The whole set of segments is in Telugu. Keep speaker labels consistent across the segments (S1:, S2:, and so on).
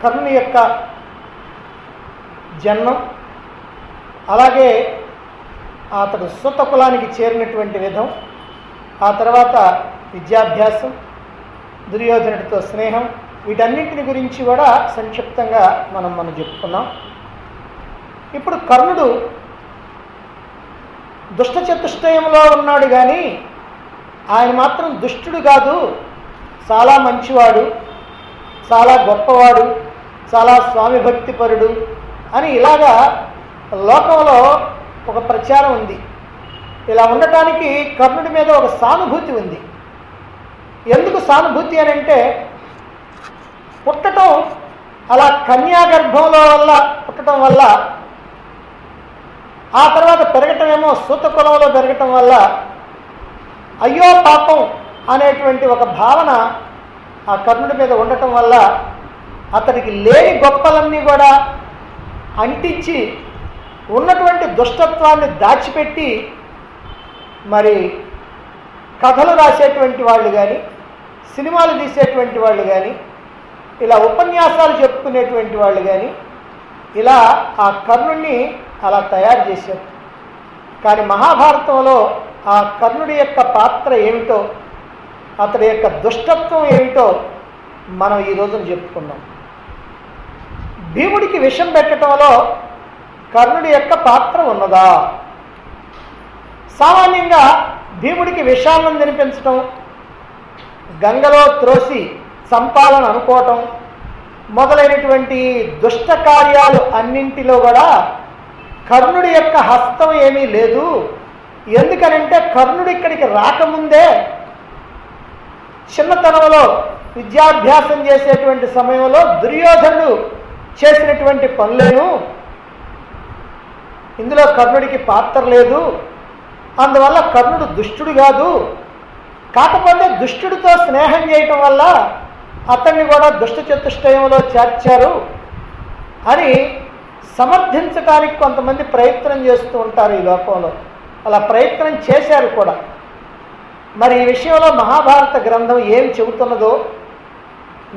S1: కర్ణుని యొక్క జన్మం, అలాగే అతడు సూత కులానికి చేరినటువంటి విధం, ఆ తర్వాత విద్యాభ్యాసం, దుర్యోధనుడితో స్నేహం, వీటన్నింటిని గురించి కూడా సంక్షిప్తంగా మనం చెప్పుకున్నాం. ఇప్పుడు కర్ణుడు దుష్ట చతుష్టయంలో ఉన్నాడు, కానీ ఆయన మాత్రం దుష్టుడు కాదు, చాలా మంచివాడు, చాలా గొప్పవాడు, చాలా స్వామి భక్తిపరుడు అని ఇలాగా లోకంలో ఒక ప్రచారం ఉంది. ఇలా ఉండటానికి కర్ణుడి మీద ఒక సానుభూతి ఉంది. ఎందుకు సానుభూతి అని అంటే, పుట్టడం అలా కన్యాగర్భంలో వల్ల పుట్టడం వల్ల, ఆ తర్వాత పెరగటమేమో సూత కులంలో పెరగటం వల్ల అయ్యో పాపం అనేటువంటి ఒక భావన ఆ కర్ణుడి మీద ఉండటం వల్ల అతడికి లేని గొప్పలన్నీ కూడా అంటించి ఉన్నటువంటి దుష్టత్వాన్ని దాచిపెట్టి మరి కథలు రాసేటువంటి వాళ్ళు కానీ, సినిమాలు తీసేటువంటి వాళ్ళు కానీ, ఇలా ఉపన్యాసాలు చెప్పుకునేటువంటి వాళ్ళు కానీ ఇలా ఆ కర్ణుడిని అలా తయారు చేశారు. కానీ మహాభారతంలో ఆ కర్ణుడి యొక్క పాత్ర ఏమిటో, అతడి యొక్క దుష్టత్వం ఏమిటో మనం ఈ రోజున చెప్పుకున్నాం. భీముడికి విషం పెట్టడంలో కర్ణుడి యొక్క పాత్ర ఉన్నదా? సామాన్యంగా భీముడికి విషాన్నం తినిపించడం, గంగలో త్రోసి చంపాలని అనుకోవటం మొదలైనటువంటి దుష్ట కార్యాలు అన్నింటిలో కూడా కర్ణుడి యొక్క హస్తం ఏమీ లేదు. ఎందుకనంటే కర్ణుడు ఇక్కడికి రాకముందే చిన్నతనంలో విద్యాభ్యాసం చేసేటువంటి సమయంలో దుర్యోధనుడు చేసినటువంటి పనులేను, ఇందులో కర్ణుడికి పాత్ర లేదు. అందువల్ల కర్ణుడు దుష్టుడు కాదు, కాకపోతే దుష్టుడితో స్నేహం చేయటం వల్ల అతన్ని కూడా దుష్ట చతుష్టయంలో చేర్చారు అని సమర్థించడానికి కొంతమంది ప్రయత్నం చేస్తూ ఉంటారు ఈ లోకంలో. అలా ప్రయత్నం చేశారు కూడా. మరి ఈ విషయంలో మహాభారత గ్రంథం ఏం చెబుతున్నదో,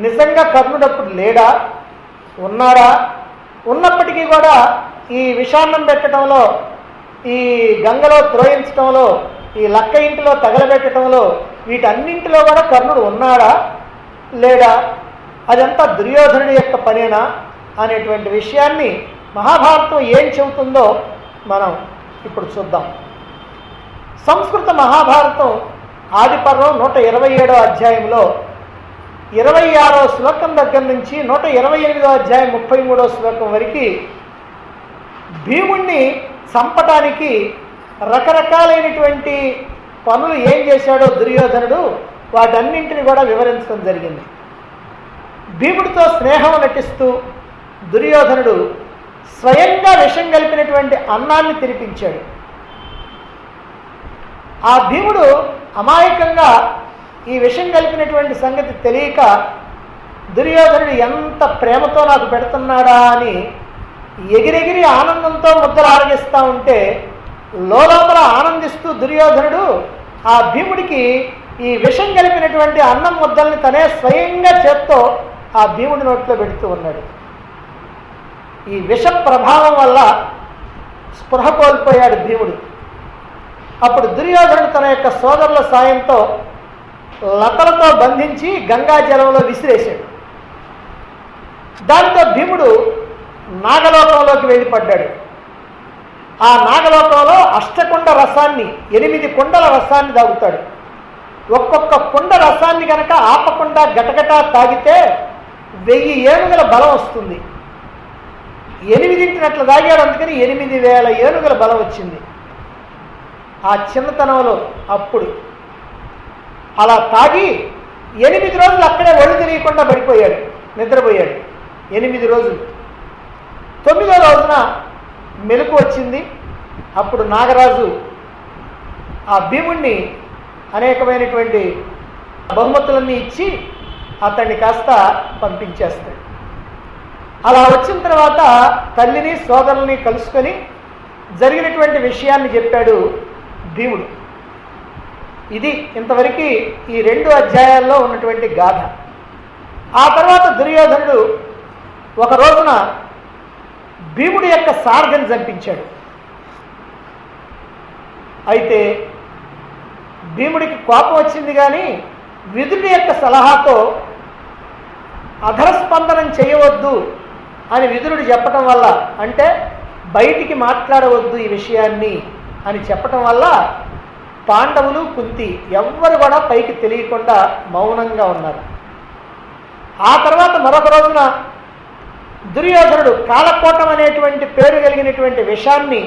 S1: నిజంగా కర్ణుడు అప్పుడు లేడా, ఉన్నాడా, ఉన్నప్పటికీ కూడా ఈ విషాన్నం పెట్టడంలో, ఈ గంగలో త్రోయించడంలో, ఈ లక్క ఇంటిలో తగలబెట్టడంలో, వీటన్నింటిలో కూడా కర్ణుడు ఉన్నాడా లేడా, అదంతా దుర్యోధనుడి యొక్క పనేనా అనేటువంటి విషయాన్ని మహాభారతం ఏం చెబుతుందో మనం ఇప్పుడు చూద్దాం. సంస్కృత మహాభారతం ఆదిపర్వం 127వ అధ్యాయంలో 26వ శ్లోకం దగ్గర నుంచి 128వ అధ్యాయం 33వ శ్లోకం వరకు భీముణ్ణి చంపటానికి రకరకాలైనటువంటి పనులు ఏం చేశాడో దుర్యోధనుడు, వాటన్నింటిని కూడా వివరించడం జరిగింది. భీముడితో స్నేహం నటిస్తూ దుర్యోధనుడు స్వయంగా విషం కలిపినటువంటి అన్నాన్ని తినిపించాడు. ఆ భీముడు అమాయకంగా ఈ విషం కలిపినటువంటి సంగతి తెలియక దుర్యోధనుడు ఎంత ప్రేమతో నాకు పెడుతున్నాడా అని ఎగిరెగిరి ఆనందంతో ముద్దలు ఆరగిస్తూ ఉంటే లోపల ఆనందిస్తూ దుర్యోధనుడు ఆ భీముడికి ఈ విషం కలిపినటువంటి అన్నం ముద్దల్ని తనే స్వయంగా చేత్తో ఆ భీముడి నోట్లో పెడుతూ ఉన్నాడు. ఈ విష ప్రభావం వల్ల స్పృహ కోల్పోయాడు భీముడు. అప్పుడు దుర్యోధనుడు తన యొక్క సోదరుల సాయంతో లతలతో బంధించి గంగా జలంలో విసిరేశాడు. దాంతో భీముడు నాగలోకంలోకి వెళ్ళిపడ్డాడు. ఆ నాగలోకంలో అష్టకుండ రసాన్ని, 8 కుండల రసాన్ని తాగుతాడు. ఒక్కొక్క కుండ రసాన్ని కనుక ఆపకుండా గటగటా తాగితే 1000 ఏనుగుల బలం వస్తుంది. 8 తాగాడు, అందుకని 8000 ఏనుగుల బలం వచ్చింది ఆ చిన్నతనంలో. అప్పుడు అలా తాగి 8 రోజులు అక్కడే ఒళ్ళు తెలియకుండా పడిపోయాడు, నిద్రపోయాడు 8 రోజులు. 9వ రోజున మెలకు వచ్చింది. అప్పుడు నాగరాజు ఆ భీముణ్ణి అనేకమైనటువంటి బహుమతులన్నీ ఇచ్చి అతన్ని కాస్త పంపించేస్తాడు. అలా వచ్చిన తర్వాత తల్లిని సోదరుల్ని కలుసుకొని జరిగినటువంటి విషయాన్ని చెప్పాడు భీముడు. ఇది ఇంతవరకు ఈ 2 అధ్యాయాల్లో ఉన్నటువంటి గాథ. ఆ తర్వాత దుర్యోధనుడు ఒక రోజున భీముడి యొక్క సారథిని చంపించాడు. అయితే భీముడికి కోపం వచ్చింది, కానీ విదురుడి యొక్క సలహాతో అధరస్పందనం చేయవద్దు అని విదురుడు చెప్పటం వల్ల, అంటే బయటికి మాట్లాడవద్దు ఈ విషయాన్ని అని చెప్పటం వల్ల పాండవులు కుంతి ఎవ్వరు కూడా పైకి తెలియకుండా మౌనంగా ఉన్నారు. ఆ తర్వాత మరొక రోజున దుర్యోధనుడు కాలకోటం అనేటువంటి పేరు కలిగినటువంటి విషాన్ని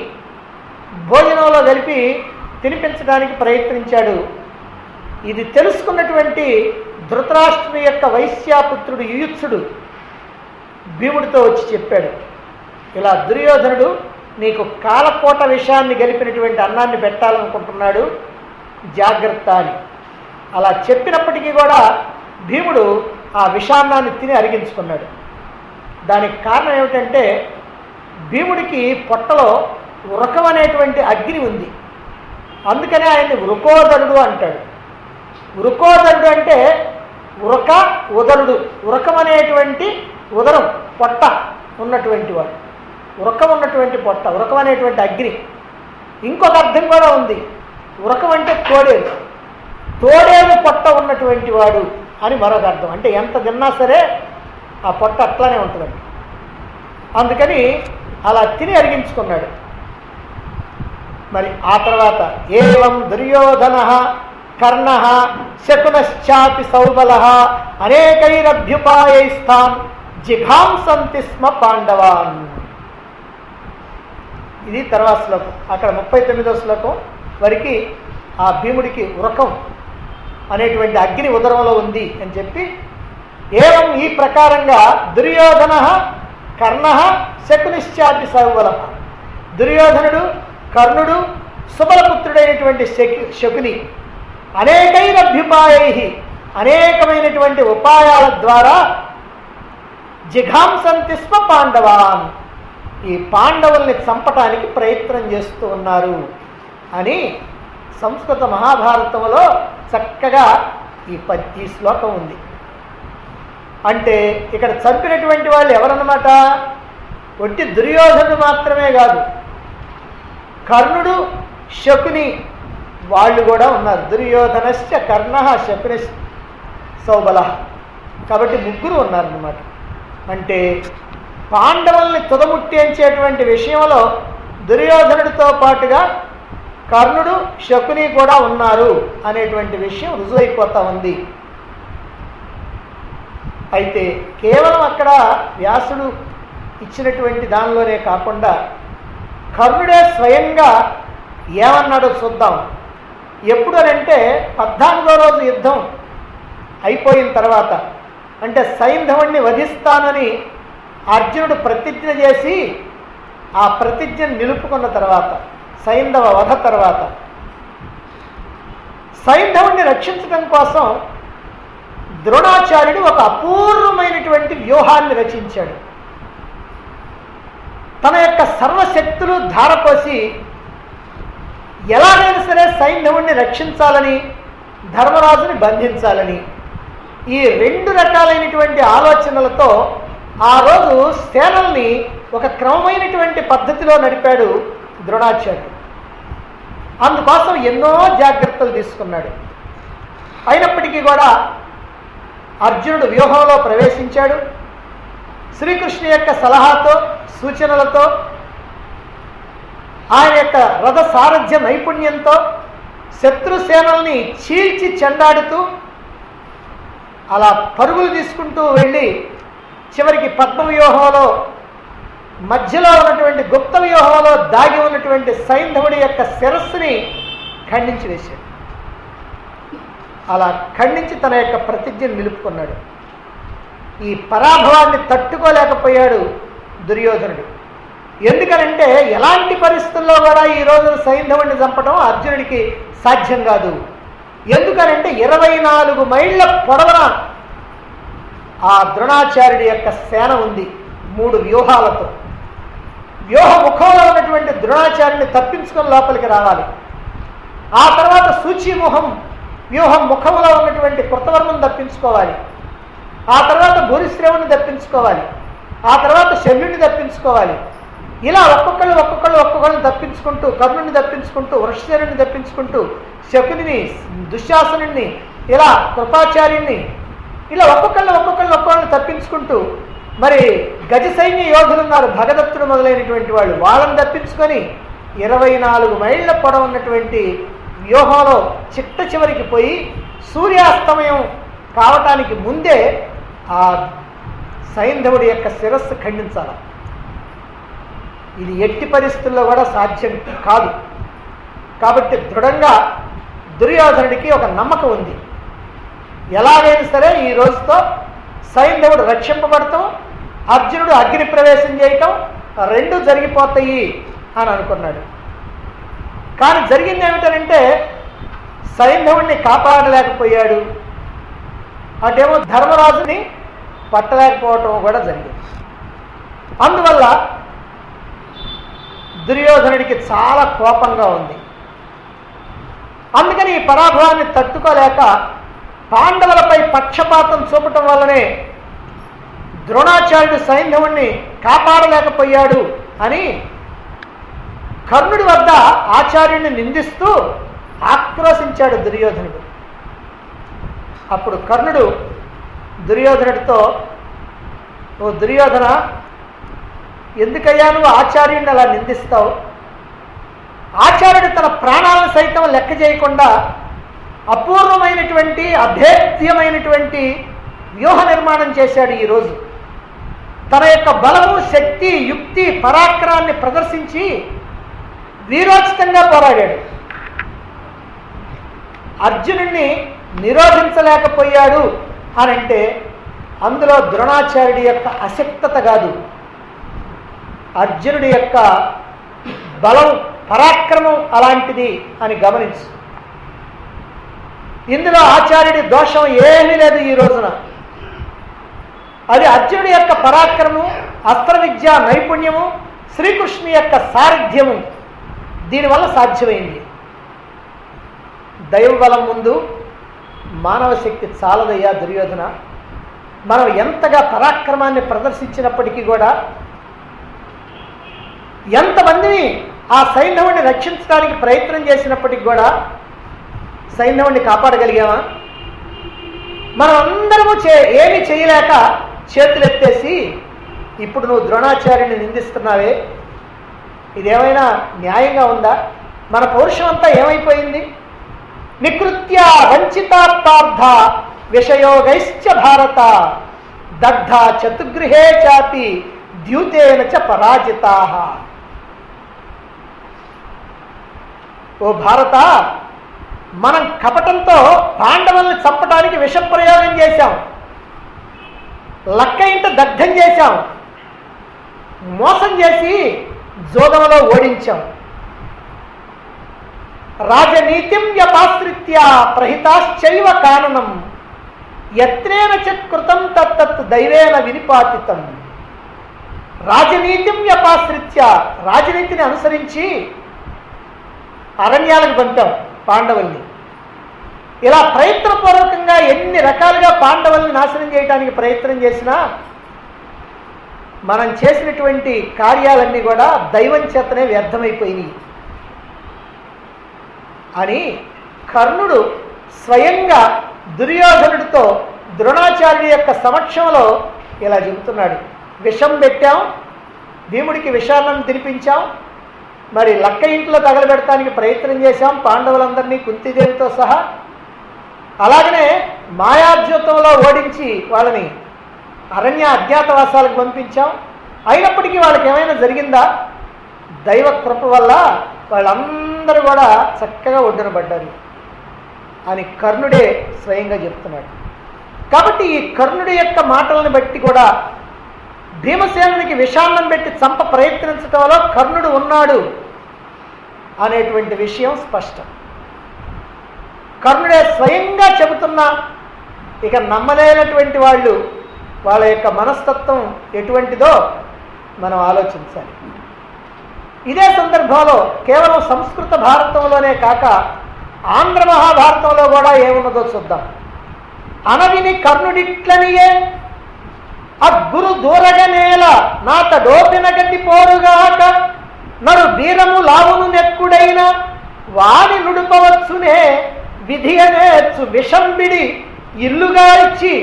S1: భోజనంలో కలిపి తినిపించడానికి ప్రయత్నించాడు. ఇది తెలుసుకున్నటువంటి ధృతరాష్ట్రుని యొక్క వైశ్యాపుత్రుడు యుయుత్సుడు భీముడితో వచ్చి చెప్పాడు, ఇలా దుర్యోధనుడు నీకు కాలకోట విషాన్ని గలిపినటువంటి అన్నాన్ని పెట్టాలనుకుంటున్నాడు, జాగ్రత్త అని. అలా చెప్పినప్పటికీ కూడా భీముడు ఆ విషాన్నాన్ని తిని అరిగించుకున్నాడు. దానికి కారణం ఏమిటంటే భీముడికి పొట్టలో ఉరకం అనేటువంటి అగ్ని ఉంది. అందుకనే ఆయన్ని వృకోదరుడు అంటాడు. వృకోదరుడు అంటే ఉరక ఉదరుడు, ఉరకం అనేటువంటి ఉదరం పొట్ట ఉన్నటువంటి వాడు, ఉరకం ఉన్నటువంటి పొట్ట, ఉరకం అనేటువంటి అగ్ని. ఇంకొక అర్థం కూడా ఉంది, ఉరకం అంటే తోడేలు, తోడేలు పొట్ట ఉన్నటువంటి వాడు అని మరొక అర్థం. అంటే ఎంత తిన్నా సరే ఆ పొట్ట అట్లానే ఉంటుందండి. అందుకని అలా తిని అరిగించుకున్నాడు. మరి ఆ తర్వాత ఏవం దుర్యోధన కర్ణ శకునశ్చాపి సౌబల అనేకైరభ్యుపాయైస్తాన్ జిఘాంసంతి స్మ పాండవాన్. ఇది తర్వాత శ్లోకం. అక్కడ 39వ శ్లోకం వరకు ఆ భీముడికి ఉరకం అనేటువంటి అగ్ని ఉదరంలో ఉంది అని చెప్పి, ఏవం ఈ ప్రకారంగా దుర్యోధన కర్ణ శకునిశ్చాపి సౌబల, దుర్యోధనుడు కర్ణుడు సుబలపుత్రుడైనటువంటి శకుని అనేకైరభ్యుపాయై, అనేకమైనటువంటి ఉపాయాల ద్వారా జిఘాంసంతి స్మ పాండవాన్, ఈ పాండవుల్ని చంపటానికి ప్రయత్నం చేస్తూ ఉన్నారు అని సంస్కృత మహాభారతంలో చక్కగా ఈ శ్లోకం ఉంది. అంటే ఇక్కడ చంపినటువంటి వాళ్ళు ఎవరన్నమాట? ఒట్టి దుర్యోధనుడు మాత్రమే కాదు, కర్ణుడు శకుని వాళ్ళు కూడా ఉన్నారు. దుర్యోధనశ్చ కర్ణ శకుని సౌబల, కాబట్టి ముగ్గురు ఉన్నారన్నమాట. అంటే పాండవుల్ని తుదముట్టించేటువంటి విషయంలో దుర్యోధనుడితో పాటుగా కర్ణుడు శకుని కూడా ఉన్నారు అనేటువంటి విషయం రుజువైపోతా ఉంది. అయితే కేవలం అక్కడ వ్యాసుడు ఇచ్చినటువంటి దానిలోనే కాకుండా కర్ణుడే స్వయంగా ఏమన్నాడో చూద్దాం. ఎప్పుడు అంటే 14వ రోజు యుద్ధం అయిపోయిన తర్వాత, అంటే సైంధవుణ్ణి వధిస్తానని అర్జునుడు ప్రతిజ్ఞ చేసి ఆ ప్రతిజ్ఞను నిలుపుకున్న తర్వాత, సైంధవ వధ తర్వాత సైంధవుణ్ణి రక్షించడం కోసం ద్రోణాచార్యుడు ఒక అపూర్వమైనటువంటి వ్యూహాన్ని రచించాడు. తన యొక్క సర్వశక్తులు ధారపోసి ఎలాగైనా సరే సైంధవుణ్ణి రక్షించాలని, ధర్మరాజుని బంధించాలని, ఈ 2 రకాలైనటువంటి ఆలోచనలతో ఆ రోజు సేనల్ని ఒక క్రమమైనటువంటి పద్ధతిలో నడిపాడు ద్రోణాచార్యుడు. అందుకోసం ఎన్నో జాగ్రత్తలు తీసుకున్నాడు. అయినప్పటికీ కూడా అర్జునుడు వ్యూహంలో ప్రవేశించాడు. శ్రీకృష్ణు యొక్క సలహాతో, సూచనలతో, ఆయన యొక్క రథ సారథ్య నైపుణ్యంతో శత్రుసేనల్ని చీల్చి చెండాడుతూ అలా పరుగులు తీసుకుంటూ వెళ్ళి చివరికి పద్మవ్యూహంలో మధ్యలో ఉన్నటువంటి గుప్త వ్యూహంలో దాగి ఉన్నటువంటి సైంధవుడి యొక్క శిరస్సుని ఖండించి వేశాడు. అలా ఖండించి తన యొక్క ప్రతిజ్ఞను నిలుపుకున్నాడు. ఈ పరాభవాన్ని తట్టుకోలేకపోయాడు దుర్యోధనుడు. ఎందుకనంటే ఎలాంటి పరిస్థితుల్లో కూడా ఈ రోజున సైంధవుడిని చంపడం అర్జునుడికి సాధ్యం కాదు. ఎందుకనంటే 24 మైళ్ళ పొడవున ఆ ద్రోణాచార్యుడి యొక్క సేన ఉంది 3 వ్యూహాలతో. వ్యూహ ముఖంలో ఉన్నటువంటి ద్రోణాచార్యుని తప్పించుకొని లోపలికి రావాలి. ఆ తర్వాత సూచీముఖం వ్యూహం ముఖంలో ఉన్నటువంటి కృతవర్మను తప్పించుకోవాలి. ఆ తర్వాత భూరిశ్రవుని తప్పించుకోవాలి. ఆ తర్వాత శల్యుని తప్పించుకోవాలి. ఇలా ఒక్కొక్కళ్ళని తప్పించుకుంటూ, కర్ణుని తప్పించుకుంటూ, వృషసేనుని తప్పించుకుంటూ, శకునిని, దుశ్శాసనుడిని, ఇలా కృపాచార్యుని, ఇలా ఒక్కొక్కళ్ళని తప్పించుకుంటూ, మరి గజ సైన్య యోధులు ఉన్నారు, భగదత్తుడు మొదలైనటువంటి వాళ్ళు, వాళ్ళని తప్పించుకొని 24 మైళ్ళ పొడవున్నటువంటి వ్యూహంలో చిట్ట చివరికి పోయి సూర్యాస్తమయం కావటానికి ముందే ఆ సైంధవుడి యొక్క శిరస్సు ఖండించాలి. ఇది ఎట్టి పరిస్థితుల్లో కూడా సాధ్యం కాదు. కాబట్టి దృఢంగా దుర్యోధనుడికి ఒక నమ్మకం ఉంది, ఎలాగైనా సరే ఈ రోజుతో సైంధవుడు రక్షింపబడటం, అర్జునుడు అగ్ని ప్రవేశం చేయటం రెండు జరిగిపోతాయి అని అనుకున్నాడు. కానీ జరిగింది ఏమిటంటే సైంధవుడిని కాపాడలేకపోయాడు, అటేమో ధర్మరాజుని పట్టలేకపోవటం కూడా జరిగింది. అందువల్ల దుర్యోధనుడికి చాలా కోపంగా ఉంది. అందుకని ఈ పరాభవాన్ని తట్టుకోలేక పాండవులపై పక్షపాతం చూపటం వల్లనే ద్రోణాచార్యుడు సైంధవుణ్ణి కాపాడలేకపోయాడు అని కర్ణుడి వద్ద ఆచార్యుడిని నిందిస్తూ ఆక్రోశించాడు దుర్యోధనుడు. అప్పుడు కర్ణుడు దుర్యోధనుడితో, ఓ దుర్యోధన, ఎందుకయ్యా నువ్వు ఆచార్యుడిని అలా నిందిస్తావు? ఆచార్యుడు తన ప్రాణాలను సైతం లెక్క చేయకుండా అపూర్వమైనటువంటి అభేద్యమైనటువంటి వ్యూహ నిర్మాణం చేశాడు. ఈరోజు తన యొక్క బలము, శక్తి, యుక్తి, పరాక్రమాన్ని ప్రదర్శించి వీరోచితంగా పోరాడాడు. అర్జునుడిని నిరోధించలేకపోయాడు అని అంటే అందులో ద్రోణాచార్యుడి యొక్క అశక్తత కాదు, అర్జునుడి యొక్క బలం, పరాక్రమం అలాంటిది అని గమనించు. ఇందులో ఆచార్యుడి దోషం ఏమీ లేదు ఈ రోజున. అది అర్జునుడి యొక్క పరాక్రమము, అస్త్ర విద్య నైపుణ్యము, శ్రీకృష్ణుని యొక్క సారథ్యము దీనివల్ల సాధ్యమైంది. దైవబలం ముందు మానవ శక్తి చాలదయ్యా దుర్యోధన. మనం ఎంతగా పరాక్రమాన్ని ప్రదర్శించినప్పటికీ కూడా, ఎంతమందిని ఆ సైంధవుడిని రక్షించడానికి ప్రయత్నం చేసినప్పటికీ కూడా సైంధవుడిని కాపాడగలిగామా? మనం అందరము ఏమీ చేయలేక చేతులెత్తేసి ఇప్పుడు నువ్వు ద్రోణాచార్యుని నిందిస్తున్నావే, ఇదేమైనా న్యాయంగా ఉందా? మన పౌరుషం అంతా ఏమైపోయింది? నికృత్య వంచితార్థ విషయోగైశ్చ భారత దగ్ధ చతుర్గృహే చాపి ద్యూతేన చ పరాజితాః. ఓ భారత, మనం కపటంతో పాండవుల్ని చంపడానికి విషప్రయోగం చేశాం, లక్క ఇంట దగ్ధం చేశాం, మోసం చేసి జోగంలో ఓడించాం. రాజనీతిం వ్యపాశ్రిత్య ప్రహితాశ్చైవ కాననం యత్నేన చ కృతం తత్తత్ దైవేన వినిపాతితం. రాజనీతిం వ్యపాశ్రిత్య, రాజనీతిని అనుసరించి అరణ్యాలకు పంపాం పాండవుల్ని. ఇలా ప్రయత్నపూర్వకంగా ఎన్ని రకాలుగా పాండవుల్ని నాశనం చేయడానికి ప్రయత్నం చేసినా మనం చేసినటువంటి కార్యాలన్నీ కూడా దైవం చేతనే వ్యర్థమైపోయినాయి అని కర్ణుడు స్వయంగా దుర్యోధనుడితో ద్రోణాచార్యుడి యొక్క సమక్షంలో ఇలా చెబుతున్నాడు. విషం పెట్టాం, భీముడికి విషాన్నం తినిపించాం, మరి లక్క ఇంట్లో తగలబెడటానికి ప్రయత్నం చేశాం పాండవులందరినీ కుంతిదేవితో సహా. అలాగనే మాయాద్యూతంలో ఓడించి వాళ్ళని అరణ్య అజ్ఞాతవాసాలకు పంపించాం. అయినప్పటికీ వాళ్ళకి ఏమైనా జరిగిందా? దైవ కృప వల్ల వాళ్ళందరూ కూడా చక్కగా ఒడ్డునబడ్డారు అని కర్ణుడే స్వయంగా చెప్తున్నాడు. కాబట్టి ఈ కర్ణుడి యొక్క మాటలను బట్టి కూడా భీమసేనునికి విషాన్నం పెట్టి చంప ప్రయత్నించడంలో కర్ణుడు ఉన్నాడు అనేటువంటి విషయం స్పష్టం. కర్ణుడే స్వయంగా చెబుతున్నా ఇక నమ్మలేనటువంటి వాళ్ళు వాళ్ళ యొక్క మనస్తత్వం ఎటువంటిదో మనం ఆలోచించాలి. ఇదే సందర్భంలో కేవలం సంస్కృత భారతంలోనే కాక ఆంధ్ర మహాభారతంలో కూడా ఏమున్నదో చూద్దాం. అనవిని కర్ణుడిట్లనియే అగ్గురు దూరగనేల నాత డోపిన గతి పోరుగాక నరు బీరము లావును నెక్కుడైన వాడి నుడుపవచ్చునే విధి అనేచ్చు విషంబిడి ఇల్లుగా ఇచ్చి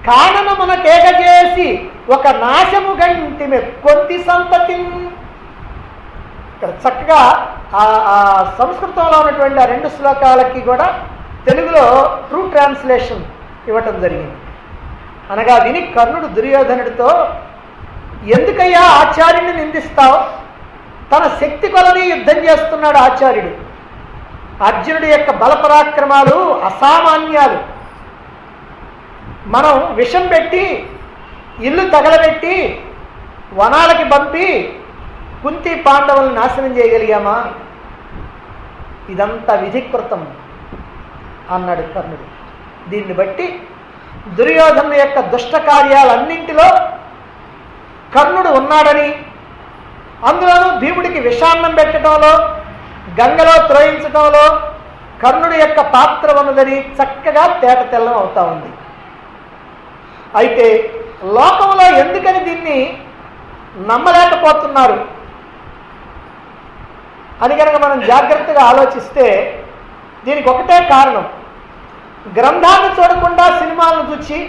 S1: కారణమున కేగజేసి ఒక నాశము గంటిమె కొద్ది సంతతి. ఇక్కడ చక్కగా ఆ సంస్కృతంలో ఉన్నటువంటి ఆ 2 శ్లోకాలకి కూడా తెలుగులో ట్రూ ట్రాన్స్లేషన్ ఇవ్వటం జరిగింది. అనగా విని కర్ణుడు దుర్యోధనుడితో, ఎందుకయ్యా ఆచార్యుడిని నిందిస్తావు? తన శక్తి కొలది యుద్ధం చేస్తున్నాడు ఆచార్యుడు. అర్జునుడి యొక్క బలపరాక్రమాలు అసామాన్యాలు. మనం విషం పెట్టి ఇల్లు తగలబెట్టి వనాలకి పంపి కుంతి పాండవులను నాశనం చేయగలిగామా? ఇదంతా విధికృతం అన్నాడు కర్ణుడు. దీన్ని బట్టి దుర్యోధను యొక్క దుష్ట కార్యాలన్నింటిలో కర్ణుడు ఉన్నాడని, అందులోనూ భీముడికి విషాన్నం పెట్టడంలో, గంగలో త్రోయించడంలో కర్ణుడి యొక్క పాత్ర ఉన్నదని చక్కగా తేట తెల్లం అవుతా ఉంది. అయితే లోకంలో ఎందుకని దీన్ని నమ్మలేకపోతున్నారు అని కనుక మనం జాగ్రత్తగా ఆలోచిస్తే దీనికి ఒకటే కారణం. గ్రంథాన్ని చూడకుండా సినిమాలను చూచి,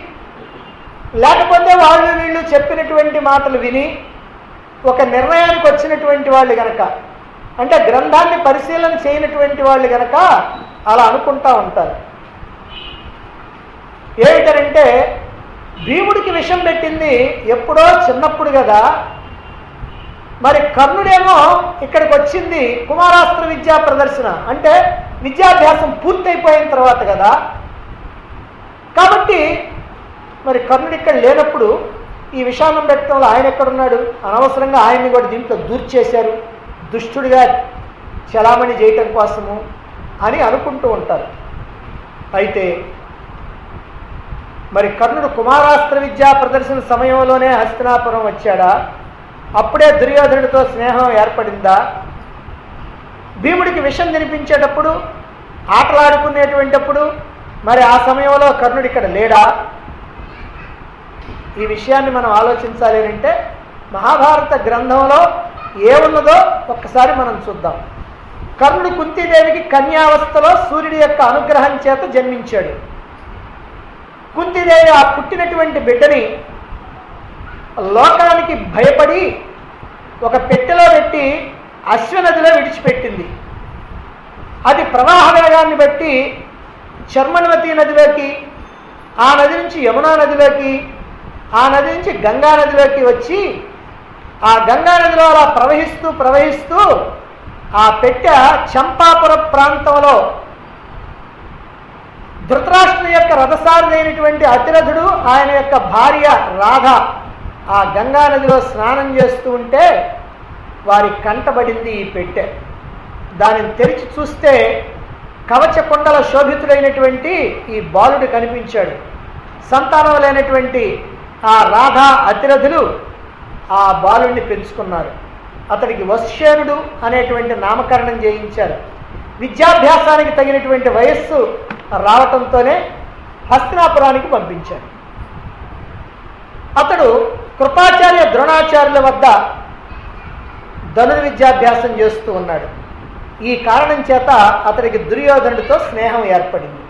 S1: లేకపోతే వాళ్ళు వీళ్ళు చెప్పినటువంటి మాటలు విని ఒక నిర్ణయానికి వచ్చినటువంటి వాళ్ళు గనక, అంటే గ్రంథాన్ని పరిశీలన చేయనటువంటి వాళ్ళు గనక అలా అనుకుంటా ఉంటారు. ఏమిటంటే భీముడికి విషం పెట్టింది ఎప్పుడో చిన్నప్పుడు కదా, మరి కర్ణుడేమో ఇక్కడికి వచ్చింది కుమారాస్త్ర విద్యా ప్రదర్శన, అంటే విద్యాభ్యాసం పూర్తయిపోయిన తర్వాత కదా. కాబట్టి మరి కర్ణుడు ఇక్కడ లేనప్పుడు ఈ విషాన్నం పెట్టడంలో ఆయన ఎక్కడున్నాడు? అనవసరంగా ఆయన్ని కూడా దీంట్లో దూర్చేశారు, దుష్టుడిగా చలామణి చేయటం కోసము అని అనుకుంటూ ఉంటారు. అయితే మరి కర్ణుడు కుమారాస్త్ర విద్యా ప్రదర్శన సమయంలోనే హస్తినాపురం వచ్చాడా? అప్పుడే దుర్యోధనుడితో స్నేహం ఏర్పడిందా? భీముడికి విషం తినిపించేటప్పుడు, ఆటలాడుకునేటువంటిప్పుడు మరి ఆ సమయంలో కర్ణుడు ఇక్కడ లేడా? ఈ విషయాన్ని మనం ఆలోచించాలి అంటే మహాభారత గ్రంథంలో ఏమున్నదో ఒక్కసారి మనం చూద్దాం. కర్ణుడు కుంతీదేవికి కన్యావస్థలో సూర్యుడి యొక్క అనుగ్రహం చేత జన్మించాడు. కుంతీదేవి ఆ పుట్టినటువంటి బిడ్డని లోకానికి భయపడి ఒక పెట్టెలో పెట్టి అశ్వనదిలో విడిచిపెట్టింది. అది ప్రవాహ వేగాన్ని బట్టి చర్మణవతి నదిలోకి, ఆ నది నుంచి యమునా నదిలోకి, ఆ నది నుంచి గంగా నదిలోకి వచ్చి ఆ గంగా నదిలో అలా ప్రవహిస్తూ ప్రవహిస్తూ ఆ పెట్టె చంపాపుర ప్రాంతంలో ధృతరాష్ట్రుని యొక్క రథసారథైనటువంటి అతిరథుడు, ఆయన యొక్క భార్య రాధ ఆ గంగా నదిలో స్నానం చేస్తూ ఉంటే వారి కంటబడింది ఈ పెట్టె. దానిని తెరిచి చూస్తే కవచ కుండల శోభితుడైనటువంటి ఈ బాలుడు కనిపించాడు. సంతానం లేనటువంటి ఆ రాధ అతిరథులు ఆ బాలుడిని పెంచుకున్నారు. అతడికి వశ్యేనుడు అనేటువంటి నామకరణం చేయించారు. విద్యాభ్యాసానికి తగినటువంటి వయస్సు రావటంతోనే హస్తినాపురానికి పంపించారు. అతడు కృపాచార్య ద్రోణాచార్యుల వద్ద ధనుర్విద్యాభ్యాసం చేస్తూ ఉన్నాడు. ఈ కారణం చేత అతడికి దుర్యోధనుడితో స్నేహం ఏర్పడింది.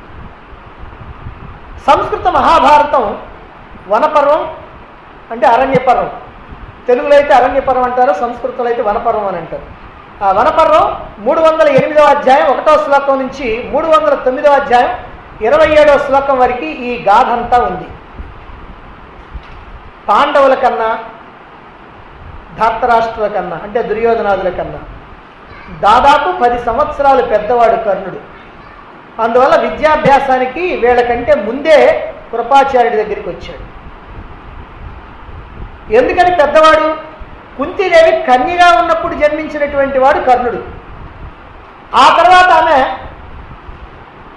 S1: సంస్కృత మహాభారతం వనపర్వం అంటే అరణ్యపర్వం, తెలుగులో అయితే అరణ్యపర్వం అంటారు, సంస్కృతంలో అయితే వనపర్వం అని అంటారు. ఆ వనపర్వం 308వ అధ్యాయం 1వ శ్లోకం నుంచి 309వ అధ్యాయం 27వ శ్లోకం వరకు ఈ గాథ అంతా ఉంది. పాండవుల కన్నా, ధార్తరాష్ట్రుల కన్నా అంటే దుర్యోధనాదుల కన్నా దాదాపు 10 సంవత్సరాలు పెద్దవాడు కర్ణుడు. అందువల్ల విద్యాభ్యాసానికి వీళ్ళకంటే ముందే కృపాచార్యుడి దగ్గరికి వచ్చాడు. ఎందుకని పెద్దవాడు? కుంతీదేవి కన్యగా ఉన్నప్పుడు జన్మించినటువంటి వాడు కర్ణుడు. ఆ తర్వాత ఆమె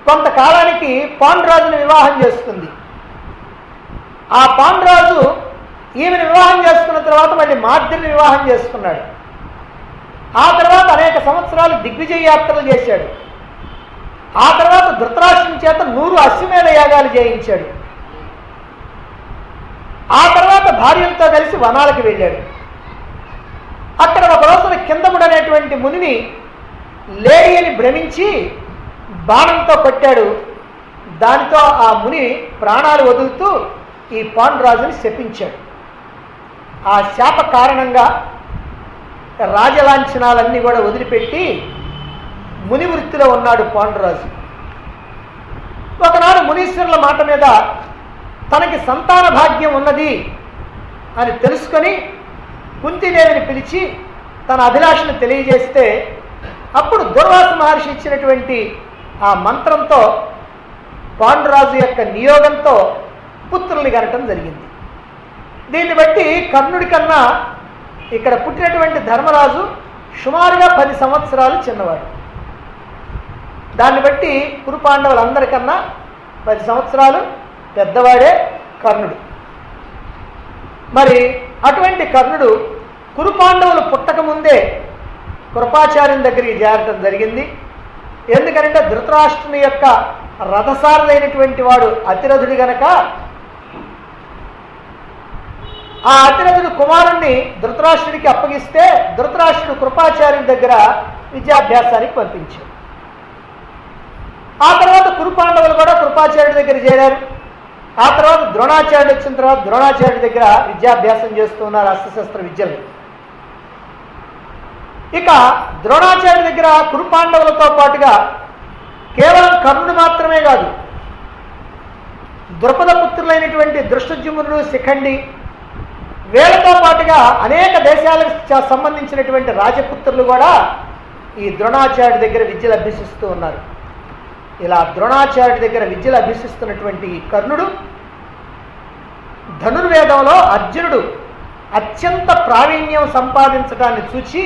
S1: కొంతకాలానికి పాండురాజుని వివాహం చేస్తుంది. ఆ పాండురాజు ఈమెను వివాహం చేసుకున్న తర్వాత మళ్ళీ మాద్రిని వివాహం చేసుకున్నాడు. ఆ తర్వాత అనేక సంవత్సరాలు దిగ్విజయ యాత్రలు చేశాడు. ఆ తర్వాత ధృతరాష్ట్రుని చేత 100 అశ్వమేధ యాగాలు చేయించాడు. ఆ తర్వాత భార్యలతో కలిసి వనాలకు వెళ్ళాడు. అక్కడ ఒక రోజున కిందముడు అనేటువంటి మునిని లేడి అని భ్రమించి బాణంతో కొట్టాడు. దానితో ఆ ముని ప్రాణాలు వదులుతూ ఈ పాండురాజుని శపించాడు. ఆ శాప కారణంగా రాజలాంఛనాలన్నీ కూడా వదిలిపెట్టి ముని వృత్తిలో ఉన్నాడు పాండురాజు. ఒకనాడు మునీశ్వరుల మాట మీద తనకి సంతాన భాగ్యం ఉన్నది అని తెలుసుకొని కుంతిదేవిని పిలిచి తన అభిలాషను తెలియజేస్తే అప్పుడు దుర్వాస మహర్షి ఇచ్చినటువంటి ఆ మంత్రంతో పాండురాజు యొక్క నియోగంతో పుత్రుల్ని కనటం జరిగింది. దీన్ని బట్టి కర్ణుడి కన్నా ఇక్కడ పుట్టినటువంటి ధర్మరాజు సుమారుగా 10 సంవత్సరాలు చిన్నవాడు. దాన్ని బట్టి కురు పాండవులందరికన్నా 10 సంవత్సరాలు పెద్దవాడే కర్ణుడు. మరి అటువంటి కర్ణుడు కురు పాండవులు పుట్టకముందే కృపాచార్యుని దగ్గరికి చేరటం జరిగింది. ఎందుకంటే ధృతరాష్ట్రుని యొక్క రథసారుడైనటువంటి వాడు అతిరథుడి గనక ఆ అతిరథుడు కుమారుణ్ణి ధృతరాష్ట్రుడికి అప్పగిస్తే ధృతరాష్ట్రుడు కృపాచార్యుని దగ్గర విద్యాభ్యాసానికి పంపించాడు. ఆ తర్వాత కురు పాండవులు కూడా కృపాచార్యుడి దగ్గర చేరారు. ఆ తర్వాత ద్రోణాచార్యుడు వచ్చిన తర్వాత ద్రోణాచార్యుడి దగ్గర విద్యాభ్యాసం చేస్తూ ఉన్నారు అస్త్రశస్త్ర విద్యలు. ఇక ద్రోణాచార్యుడి దగ్గర కురు పాండవులతో పాటుగా కేవలం కర్ణుడు మాత్రమే కాదు, ద్రుపద పుత్రులైనటువంటి దృష్టజుమ్నుడు, శిఖండి, వీళ్ళతో పాటుగా అనేక దేశాలకు సంబంధించినటువంటి రాజపుత్రులు కూడా ఈ ద్రోణాచార్యుడి దగ్గర విద్యలు అభ్యసిస్తూ ఉన్నారు. ఇలా ద్రోణాచార్యుడి దగ్గర విద్యలు అభ్యసిస్తున్నటువంటి ఈ కర్ణుడు ధనుర్వేదంలో అర్జునుడు అత్యంత ప్రావీణ్యం సంపాదించడాన్ని చూచి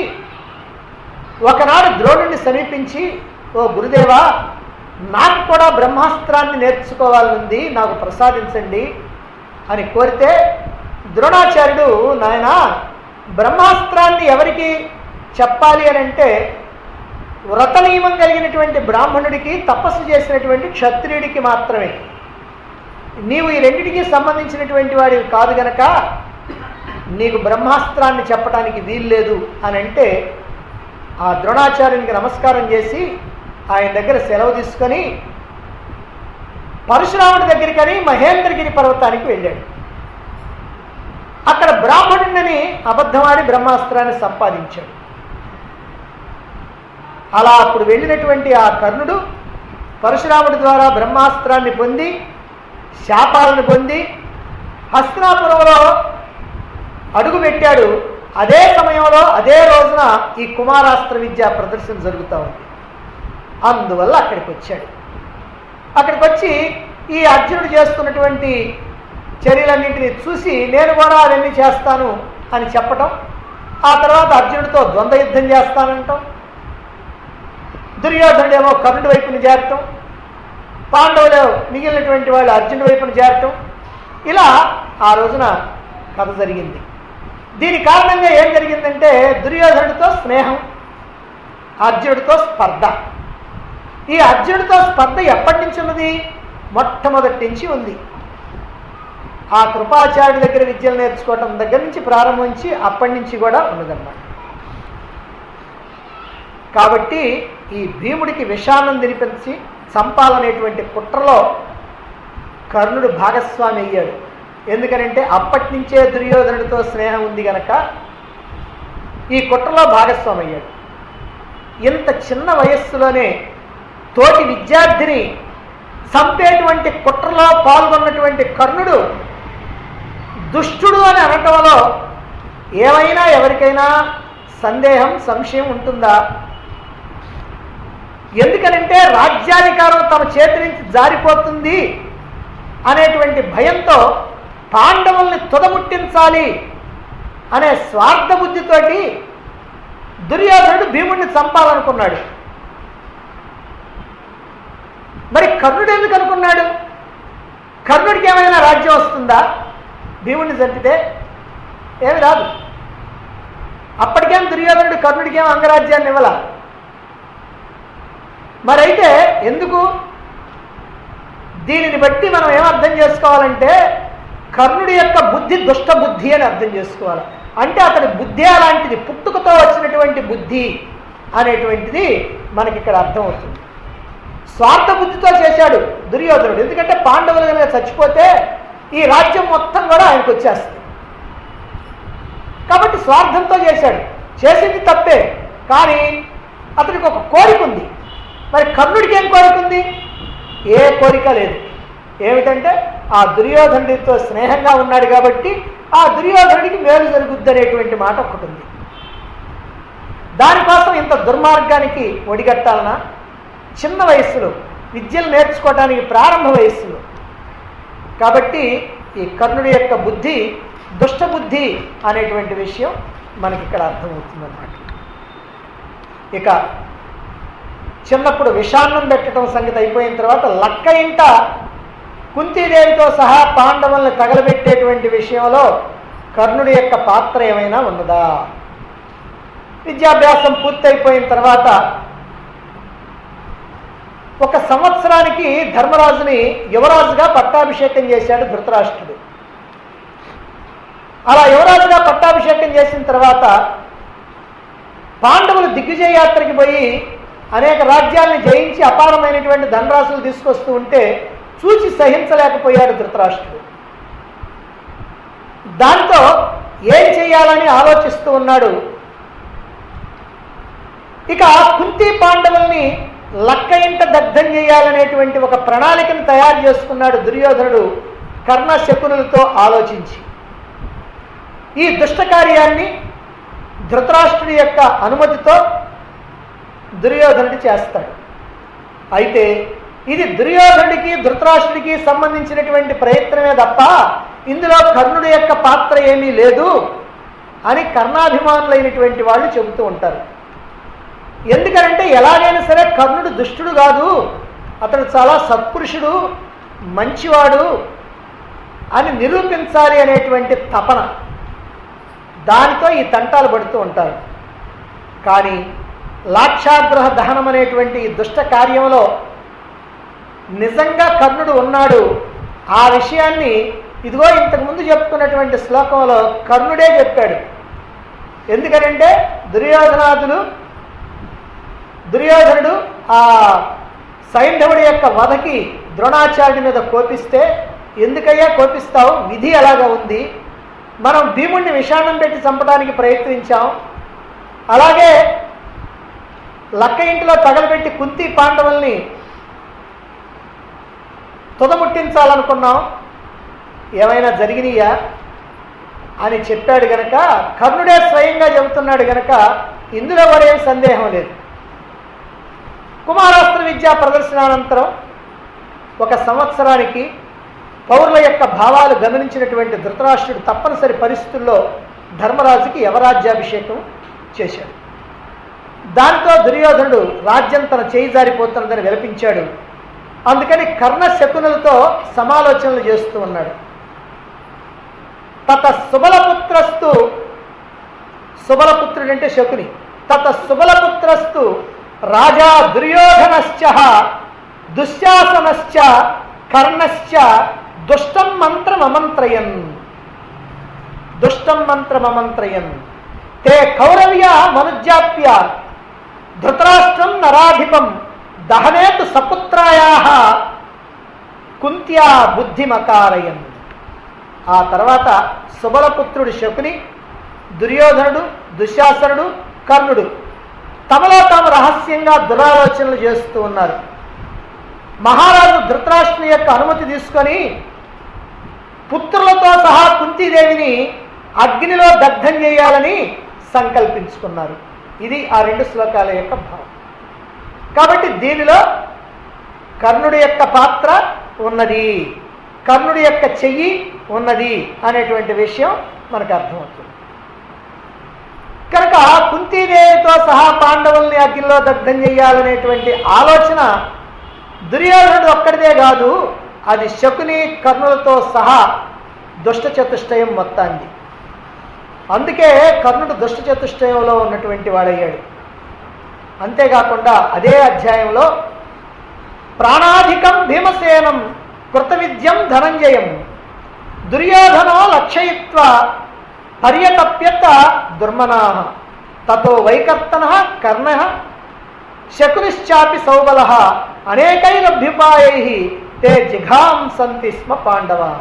S1: ఒకనాడు ద్రోణుడిని సమీపించి, ఓ గురుదేవా, నాకు కూడా బ్రహ్మాస్త్రాన్ని నేర్చుకోవాలనుంది, నాకు ప్రసాదించండి అని కోరితే ద్రోణాచార్యుడు, నాయన, బ్రహ్మాస్త్రాన్ని ఎవరికి చెప్పాలి అని అంటే వ్రత నియమం కలిగినటువంటి బ్రాహ్మణుడికి, తపస్సు చేసినటువంటి క్షత్రియుడికి మాత్రమే. నీవు ఈ రెండిటికి సంబంధించినటువంటి వాడివి కాదు గనక నీకు బ్రహ్మాస్త్రాన్ని చెప్పడానికి వీల్లేదు అని అంటే ఆ ద్రోణాచార్యునికి నమస్కారం చేసి ఆయన దగ్గర సెలవు తీసుకొని పరశురాముడి దగ్గరికని మహేంద్రగిరి పర్వతానికి వెళ్ళాడు. అక్కడ బ్రాహ్మణుడిని అబద్ధమాడి బ్రహ్మాస్త్రాన్ని సంపాదించాడు. అలా అప్పుడు వెళ్ళినటువంటి ఆ కర్ణుడు పరశురాముడి ద్వారా బ్రహ్మాస్త్రాన్ని పొంది శాపాలను పొంది హస్తినాపురంలో అడుగుపెట్టాడు. అదే సమయంలో అదే రోజున ఈ కుమారాస్త్ర విద్య ప్రదర్శన జరుగుతూ ఉంది. అందువల్ల అక్కడికి వచ్చాడు. అక్కడికి వచ్చి ఈ అర్జునుడు చేస్తున్నటువంటి చర్యలన్నింటినీ చూసి నేను కూడా అవన్నీ చేస్తాను అని చెప్పటం, ఆ తర్వాత అర్జునుడితో ద్వంద్వ యుద్ధం చేస్తానంటాం, దుర్యోధనుడేమో కర్ణుడి వైపుని చేరటం, పాండవులు మిగిలినటువంటి వాళ్ళు అర్జునుడి వైపుని చేరటం, ఇలా ఆ రోజున కథ జరిగింది. దీని కారణంగా ఏం జరిగిందంటే దుర్యోధనుడితో స్నేహం, అర్జునుడితో స్పర్ధ. ఈ అర్జునుడితో స్పర్ధ ఎప్పటి నుంచి ఉన్నది? మొట్టమొదటి నుంచి ఉంది. ఆ కృపాచార్యుడి దగ్గర విద్యలు నేర్చుకోవటం దగ్గర నుంచి ప్రారంభించి అప్పటి నుంచి కూడా ఉన్నదన్నమాట. కాబట్టి ఈ భీముడికి విషాన్నం తినిపించి చంపాలనేటువంటి కుట్రలో కర్ణుడు భాగస్వామి అయ్యాడు. ఎందుకనంటే అప్పటి నుంచే దుర్యోధనుడితో స్నేహం ఉంది గనక ఈ కుట్రలో భాగస్వామి అయ్యాడు. ఇంత చిన్న వయస్సులోనే తోటి విద్యార్థిని చంపేటువంటి కుట్రలో పాల్గొన్నటువంటి కర్ణుడు దుష్టుడు అని అనటంలో ఏమైనా ఎవరికైనా సందేహం, సంశయం ఉంటుందా? ఎందుకనంటే రాజ్యాధికారం తమ చేతి నుంచి జారిపోతుంది అనేటువంటి భయంతో పాండవుల్ని తుదముట్టించాలి అనే స్వార్థ బుద్ధితోటి దుర్యోధనుడు భీముడిని చంపాలనుకున్నాడు. మరి కర్ణుడు ఎందుకు అనుకున్నాడు? కర్ణుడికి ఏమైనా రాజ్యం వస్తుందా భీముడిని చంపితే? ఏమి రాదు. అప్పటికేం దుర్యోధనుడు కర్ణుడికేం అంగరాజ్యాన్ని ఇవ్వాల. మరైతే ఎందుకు? దీనిని బట్టి మనం ఏమర్థం చేసుకోవాలంటే కర్ణుడి యొక్క బుద్ధి దుష్ట బుద్ధి అని అర్థం చేసుకోవాలి. అంటే అతడి బుద్ధి అలాంటిది, పుట్టుకతో వచ్చినటువంటి బుద్ధి అనేటువంటిది మనకి ఇక్కడ అర్థమవుతుంది. స్వార్థ బుద్ధితో చేశాడు దుర్యోధనుడు. ఎందుకంటే పాండవులు కనుక చచ్చిపోతే ఈ రాజ్యం మొత్తం కూడా ఆయనకు వచ్చేస్తుంది. కాబట్టి స్వార్థంతో చేశాడు. చేసింది తప్పే, కానీ అతనికి ఒక కోరిక ఉంది. మరి కర్ణుడికి ఏం కోరిక ఉంది? ఏ కోరిక లేదు. ఏమిటంటే ఆ దుర్యోధనుడితో స్నేహంగా ఉన్నాడు కాబట్టి ఆ దుర్యోధనుడికి మేలు జరుగుద్ది అనేటువంటి మాట ఒకటి ఉంది. దానికోసం ఇంత దుర్మార్గానికి ఒడిగట్టాలనా? చిన్న వయస్సులో విద్యలు నేర్చుకోవడానికి ప్రారంభ వయస్సులో. కాబట్టి ఈ కర్ణుడి యొక్క బుద్ధి దుష్టబుద్ధి అనేటువంటి విషయం మనకి ఇక్కడ అర్థమవుతుందన్నమాట. ఇక చిన్నప్పుడు విషాన్నం పెట్టడం సంగతి అయిపోయిన తర్వాత లక్క ఇంట కుంతీదేవితో సహా పాండవుల్ని తగలబెట్టేటువంటి విషయంలో కర్ణుడి యొక్క పాత్ర ఏమైనా ఉన్నదా? విద్యాభ్యాసం పూర్తయిపోయిన తర్వాత 1 సంవత్సరానికి ధర్మరాజుని యువరాజుగా పట్టాభిషేకం చేశాడు ధృతరాష్ట్రుడు. అలా యువరాజుగా పట్టాభిషేకం చేసిన తర్వాత పాండవులు దిగ్విజయ యాత్రకి పోయి అనేక రాజ్యాలను జయించి అపారమైనటువంటి ధనరాశులు తీసుకొస్తూ ఉంటే చూసి సహించలేకపోయాడు ధృతరాష్ట్రుడు. దాంతో ఏం చేయాలని ఆలోచిస్తూ ఉన్నాడు. ఇక కుంతి పాండవుల్ని లక్క ఇంట దగ్ధం చేయాలనేటువంటి ఒక ప్రణాళికను తయారు చేసుకున్నాడు దుర్యోధనుడు కర్ణ శకునులతో ఆలోచించి. ఈ దుష్ట కార్యాన్ని ధృతరాష్ట్రుడి యొక్క అనుమతితో దుర్యోధనుడు చేస్తాడు. అయితే ఇది దుర్యోధనుడికి ధృతరాష్ట్రుడికి సంబంధించినటువంటి ప్రయత్నమే తప్ప ఇందులో కర్ణుడి యొక్క పాత్ర ఏమీ లేదు అని కర్ణాభిమానులైనటువంటి వాళ్ళు చెబుతూ ఉంటారు. ఎందుకంటే ఎలాగైనా సరే కర్ణుడు దుష్టుడు కాదు, అతడు చాలా సత్పురుషుడు, మంచివాడు అని నిరూపించాలి అనేటువంటి తపన, దానితో ఈ తంటాలు పడుతూ ఉంటారు. కానీ లాక్షాగ్రహ దహనం అనేటువంటి దుష్ట కార్యంలో నిజంగా కర్ణుడు ఉన్నాడు. ఆ విషయాన్ని ఇదిగో ఇంతకుముందు చెప్పుకున్నటువంటి శ్లోకంలో కర్ణుడే చెప్పాడు. ఎందుకనంటే దుర్యోధనుడు ఆ సైంధవుడి యొక్క వధకి ద్రోణాచార్యుడి మీద కోపిస్తే, ఎందుకయ్యా కోపిస్తావు, విధి అలాగా ఉంది, మనం భీముడిని విషాణం పెట్టి చంపడానికి ప్రయత్నించాం, అలాగే లక్క ఇంటిలో తగలబెట్టి కుంతి పాండవుల్ని తుదముట్టించాలనుకున్నాం, ఏమైనా జరిగినాయా అని చెప్పాడు గనక, కర్ణుడే స్వయంగా చెబుతున్నాడు గనక ఇందులో కూడా ఏం సందేహం లేదు. కుమారాస్త్ర విద్యా ప్రదర్శనానంతరం 1 సంవత్సరానికి పౌరుల యొక్క భావాలు గమనించినటువంటి ధృతరాష్ట్రుడు తప్పనిసరి పరిస్థితుల్లో ధర్మరాజుకి యవరాజ్యాభిషేకం చేశాడు. దాంతో దుర్యోధనుడు రాజ్యం తన చేయి జారిపోతున్నదని విలపించాడు. అందుకని కర్ణ శకునులతో సమాలోచనలు చేస్తూ ఉన్నాడు. తత సుబలపుత్రస్తు, సుబలపుత్రుడు అంటే శకుని, తత సుబలపుత్రస్తు రాజా దుర్యోధనశ్చ దుశ్శాసనశ్చ కర్ణశ్చ దుష్టం మంత్రమమంత్రయన్ తే కౌరవ్య మనుజ్యాప్య ధృతరాష్ట్రం నరాధిపం దహనేతు సపుత్రాయాః కుంత్యా బుద్ధిమకారయన్. ఆ తర్వాత సుబలపుత్రుడు శకుని, దుర్యోధనుడు, దుశ్శాసనుడు, కర్ణుడు తమలో తాము రహస్యంగా దురాలోచనలు చేస్తూ ఉన్నారు. మహారాజు ధృతరాష్ట్రుని యొక్క అనుమతి తీసుకొని పుత్రులతో సహా కుంతీదేవిని అగ్నిలో దగ్ధం చేయాలని సంకల్పించుకున్నారు. ఇది ఆ 2 శ్లోకాల యొక్క భావం. కాబట్టి దీనిలో కర్ణుడి యొక్క పాత్ర ఉన్నది, కర్ణుడి యొక్క చెయ్యి ఉన్నది అనేటువంటి విషయం మనకు అర్థమవుతుంది. కనుక కుంతీదేవితో సహా పాండవుల్ని అగ్నిలో దగ్ధం చేయాలనేటువంటి ఆలోచన దుర్యోధనుడు ఒక్కడిదే కాదు, అది శకుని కర్ణులతో సహా దుష్ట చతుష్టయం మొత్తాన్ని. అందుకే కర్ణుడు దుష్ట చతుష్టయంలో ఉన్నటువంటి వాడయ్యాడు. అంతేకాకుండా అదే అధ్యాయంలో ప్రాణాధికం భీమసేనం కృత విద్యం ధనంజయం దుర్యోధనో లక్షయిత్వా పర్యతప్యత దుర్మనాః తతో వైకర్తనః కర్ణః శకునిశ్చాపి సౌబలః అనేకైరభ్యుపాయైః తే జిఘాంసంతి స్మ పాండవా.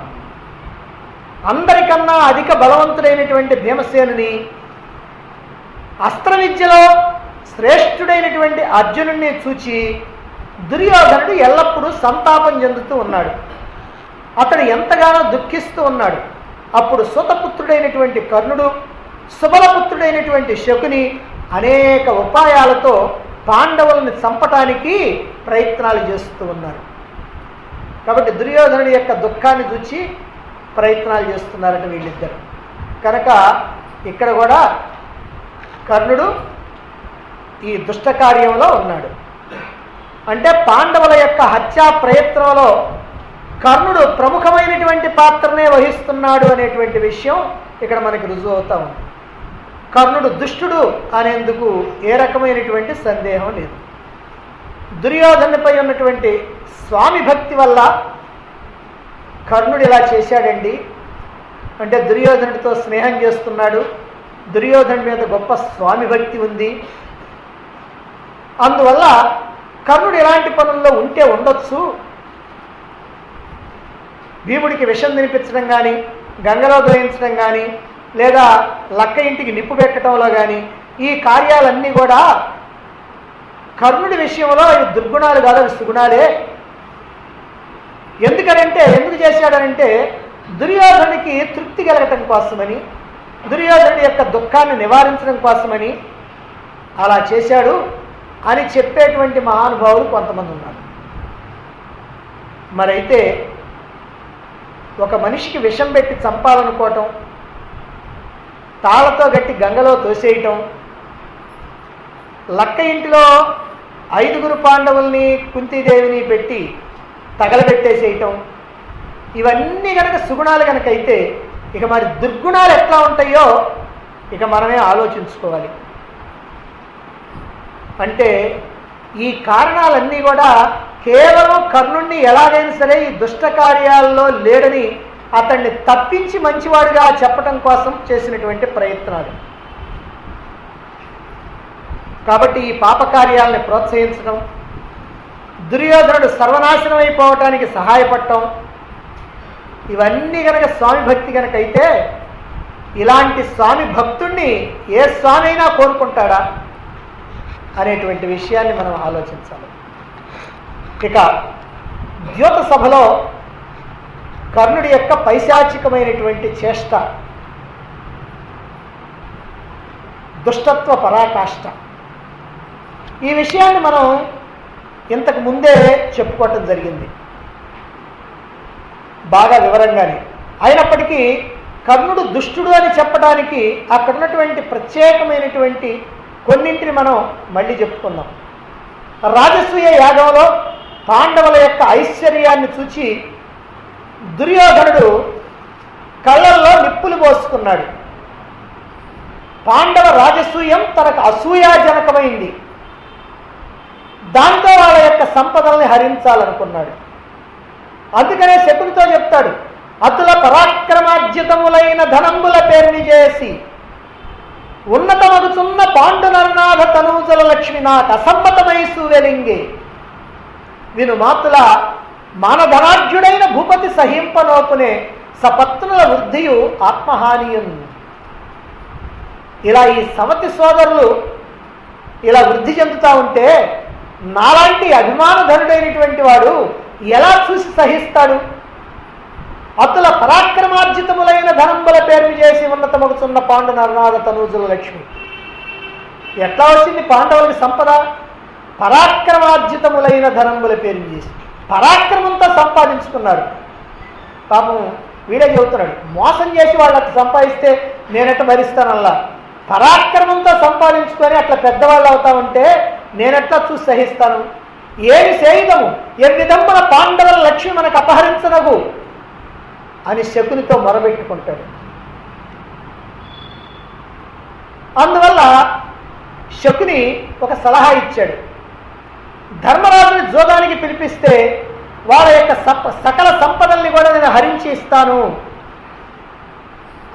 S1: అందరికన్నా అధిక బలవంతుడైనటువంటి భీమసేనుని, అస్త్ర విద్యలో శ్రేష్ఠుడైనటువంటి అర్జునుడిని చూచి దుర్యోధనుడు ఎల్లప్పుడూ సంతాపం చెందుతూ ఉన్నాడు. అతడు ఎంతగానో దుఃఖిస్తూ ఉన్నాడు. అప్పుడు సూతపుత్రుడైనటువంటి కర్ణుడు, సుబలపుత్రుడైనటువంటి శకుని అనేక ఉపాయాలతో పాండవులను చంపటానికి ప్రయత్నాలు చేస్తూ ఉన్నారు. కాబట్టి దుర్యోధనుడి యొక్క దుఃఖాన్ని చూచి ప్రయత్నాలు చేస్తున్నారట వీళ్ళిద్దరు. కనుక ఇక్కడ కూడా కర్ణుడు ఈ దుష్ట కార్యంలో ఉన్నాడు. అంటే పాండవుల యొక్క హత్యా ప్రయత్నంలో కర్ణుడు ప్రముఖమైనటువంటి పాత్రనే వహిస్తున్నాడు అనేటువంటి విషయం ఇక్కడ మనకి రుజువు అవుతా ఉంది. కర్ణుడు దుష్టుడు అనేందుకు ఏ రకమైనటువంటి సందేహం లేదు. దుర్యోధనుపై ఉన్నటువంటి స్వామి భక్తి వల్ల కర్ణుడు ఇలా చేశాడండి. అంటే దుర్యోధనుడితో స్నేహం చేస్తున్నాడు, దుర్యోధను మీద గొప్ప స్వామి భక్తి ఉంది, అందువల్ల కర్ణుడు ఎలాంటి పనుల్లో ఉంటే ఉండొచ్చు. భీముడికి విషం తినిపించడం కానీ, గంగలో దోయించడం కానీ, లేదా లక్క ఇంటికి నిప్పు పెట్టడంలో కానీ ఈ కార్యాలన్నీ కూడా కర్ణుడి విషయంలో ఇవి దుర్గుణాలు కాదు, అవి సుగుణాలే. ఎందుకు చేశాడనంటే దుర్యోధనుడికి తృప్తి కలగటం కోసమని, దుర్యోధనుడి యొక్క దుఃఖాన్ని నివారించడం కోసమని అలా చేశాడు అని చెప్పేటువంటి మహానుభావులు కొంతమంది ఉన్నారు. మరైతే ఒక మనిషికి విషం పెట్టి చంపాలనుకోవటం, తాళతో గట్టి గంగలో తోసేయటం, లక్క ఇంటిలో 5 పాండవుల్ని కుంతీదేవిని పెట్టి తగలబెట్టేసేయటం, ఇవన్నీ కనుక సుగుణాలు కనుక అయితే ఇక మరి దుర్గుణాలు ఎట్లా ఉంటాయో ఇక మనమే ఆలోచించుకోవాలి. అంటే ఈ కారణాలన్నీ కూడా కేవలం కర్ణుణ్ణి ఎలాగైనా సరే ఈ దుష్ట కార్యాల్లో లేడని అతన్ని తప్పించి మంచివాడిగా చెప్పటం కోసం చేసినటువంటి ప్రయత్నాలు. కాబట్టి ఈ పాపకార్యాలని ప్రోత్సహించడం, దుర్యోధనుడు సర్వనాశనం అయిపోవటానికి సహాయపడటం, ఇవన్నీ కనుక స్వామి భక్తి కనుక అయితే ఇలాంటి స్వామి భక్తుణ్ణి ఏ స్వామి అయినా కోరుకుంటాడా అనేటువంటి విషయాన్ని మనం ఆలోచించాలి. ఇక ద్యోత సభలో కర్ణుడి యొక్క పైశాచికమైనటువంటి చేష్ట, దుష్టత్వ పరాకాష్ట, ఈ విషయాన్ని మనం ఇంతకు ముందే చెప్పుకోవటం జరిగింది బాగా వివరంగానే. అయినప్పటికీ కర్ణుడు దుష్టుడు అని చెప్పడానికి అక్కడ ఉన్నటువంటి ప్రత్యేకమైనటువంటి కొన్నింటిని మనం మళ్ళీ చెప్పుకుందాం. రాజసూయ యాగంలో పాండవుల యొక్క ఐశ్వర్యాన్ని చూచి దుర్యోధనుడు కళ్ళల్లో నిప్పులు పోసుకున్నాడు. పాండవ రాజసూయం తనకు అసూయాజనకమైంది, దాంతో వాళ్ళ యొక్క సంపదల్ని హరించాలనుకున్నాడు. అందుకనే శకునితో చెప్తాడు, అతుల పరాక్రమార్జితములైన ధనంబుల పేరుని చేసి ఉన్నతమగుచున్న పాండునర్నాథ తనూజల లక్ష్మి నాకు అసమ్మతమై సూవెలింగే విను మాతుల మానధనాఢ్యుడైన భూపతి సహింపనోపునే సపత్నుల వృద్ధియు ఆత్మహానియం. ఇలా ఈ సవతి సోదరులు ఇలా వృద్ధి చెందుతూ ఉంటే నాలాంటి అభిమానధనుడైనటువంటి వాడు ఎలా చూసి సహిస్తాడు? అతుల పరాక్రమార్జితములైన ధనంబుల పేరుని చేసి ఉన్నతమగుచున్న పాండు నరనాథ తనూజుల లక్ష్మి. ఎట్లా వచ్చింది పాండవులకి సంపద? పరాక్రమార్జితములైన ధనంబుల పేరుని చేసి పరాక్రమంతో సంపాదించుకున్నాడు. పాపం వీడే చెబుతున్నాడు, మోసం చేసి వాళ్ళు అట్లా సంపాదిస్తే నేనెట్ట భరిస్తానల్లా, పరాక్రమంతో సంపాదించుకొని అట్లా పెద్దవాళ్ళు అవుతా ఉంటే నేనెట్లా చూసి సహిస్తాను? ఏమి సేయుదము ఎన్నిదమ్మల పాండవుల లక్ష్మి మనకు అపహరించనగు అని శకునితో మొరబెట్టుకుంటాడు. అందువల్ల శకుని ఒక సలహా ఇచ్చాడు. ధర్మరాజుని జోదానికి పిలిపిస్తే వాళ్ళ యొక్క సకల సంపదల్ని కూడా నేను హరించి ఇస్తాను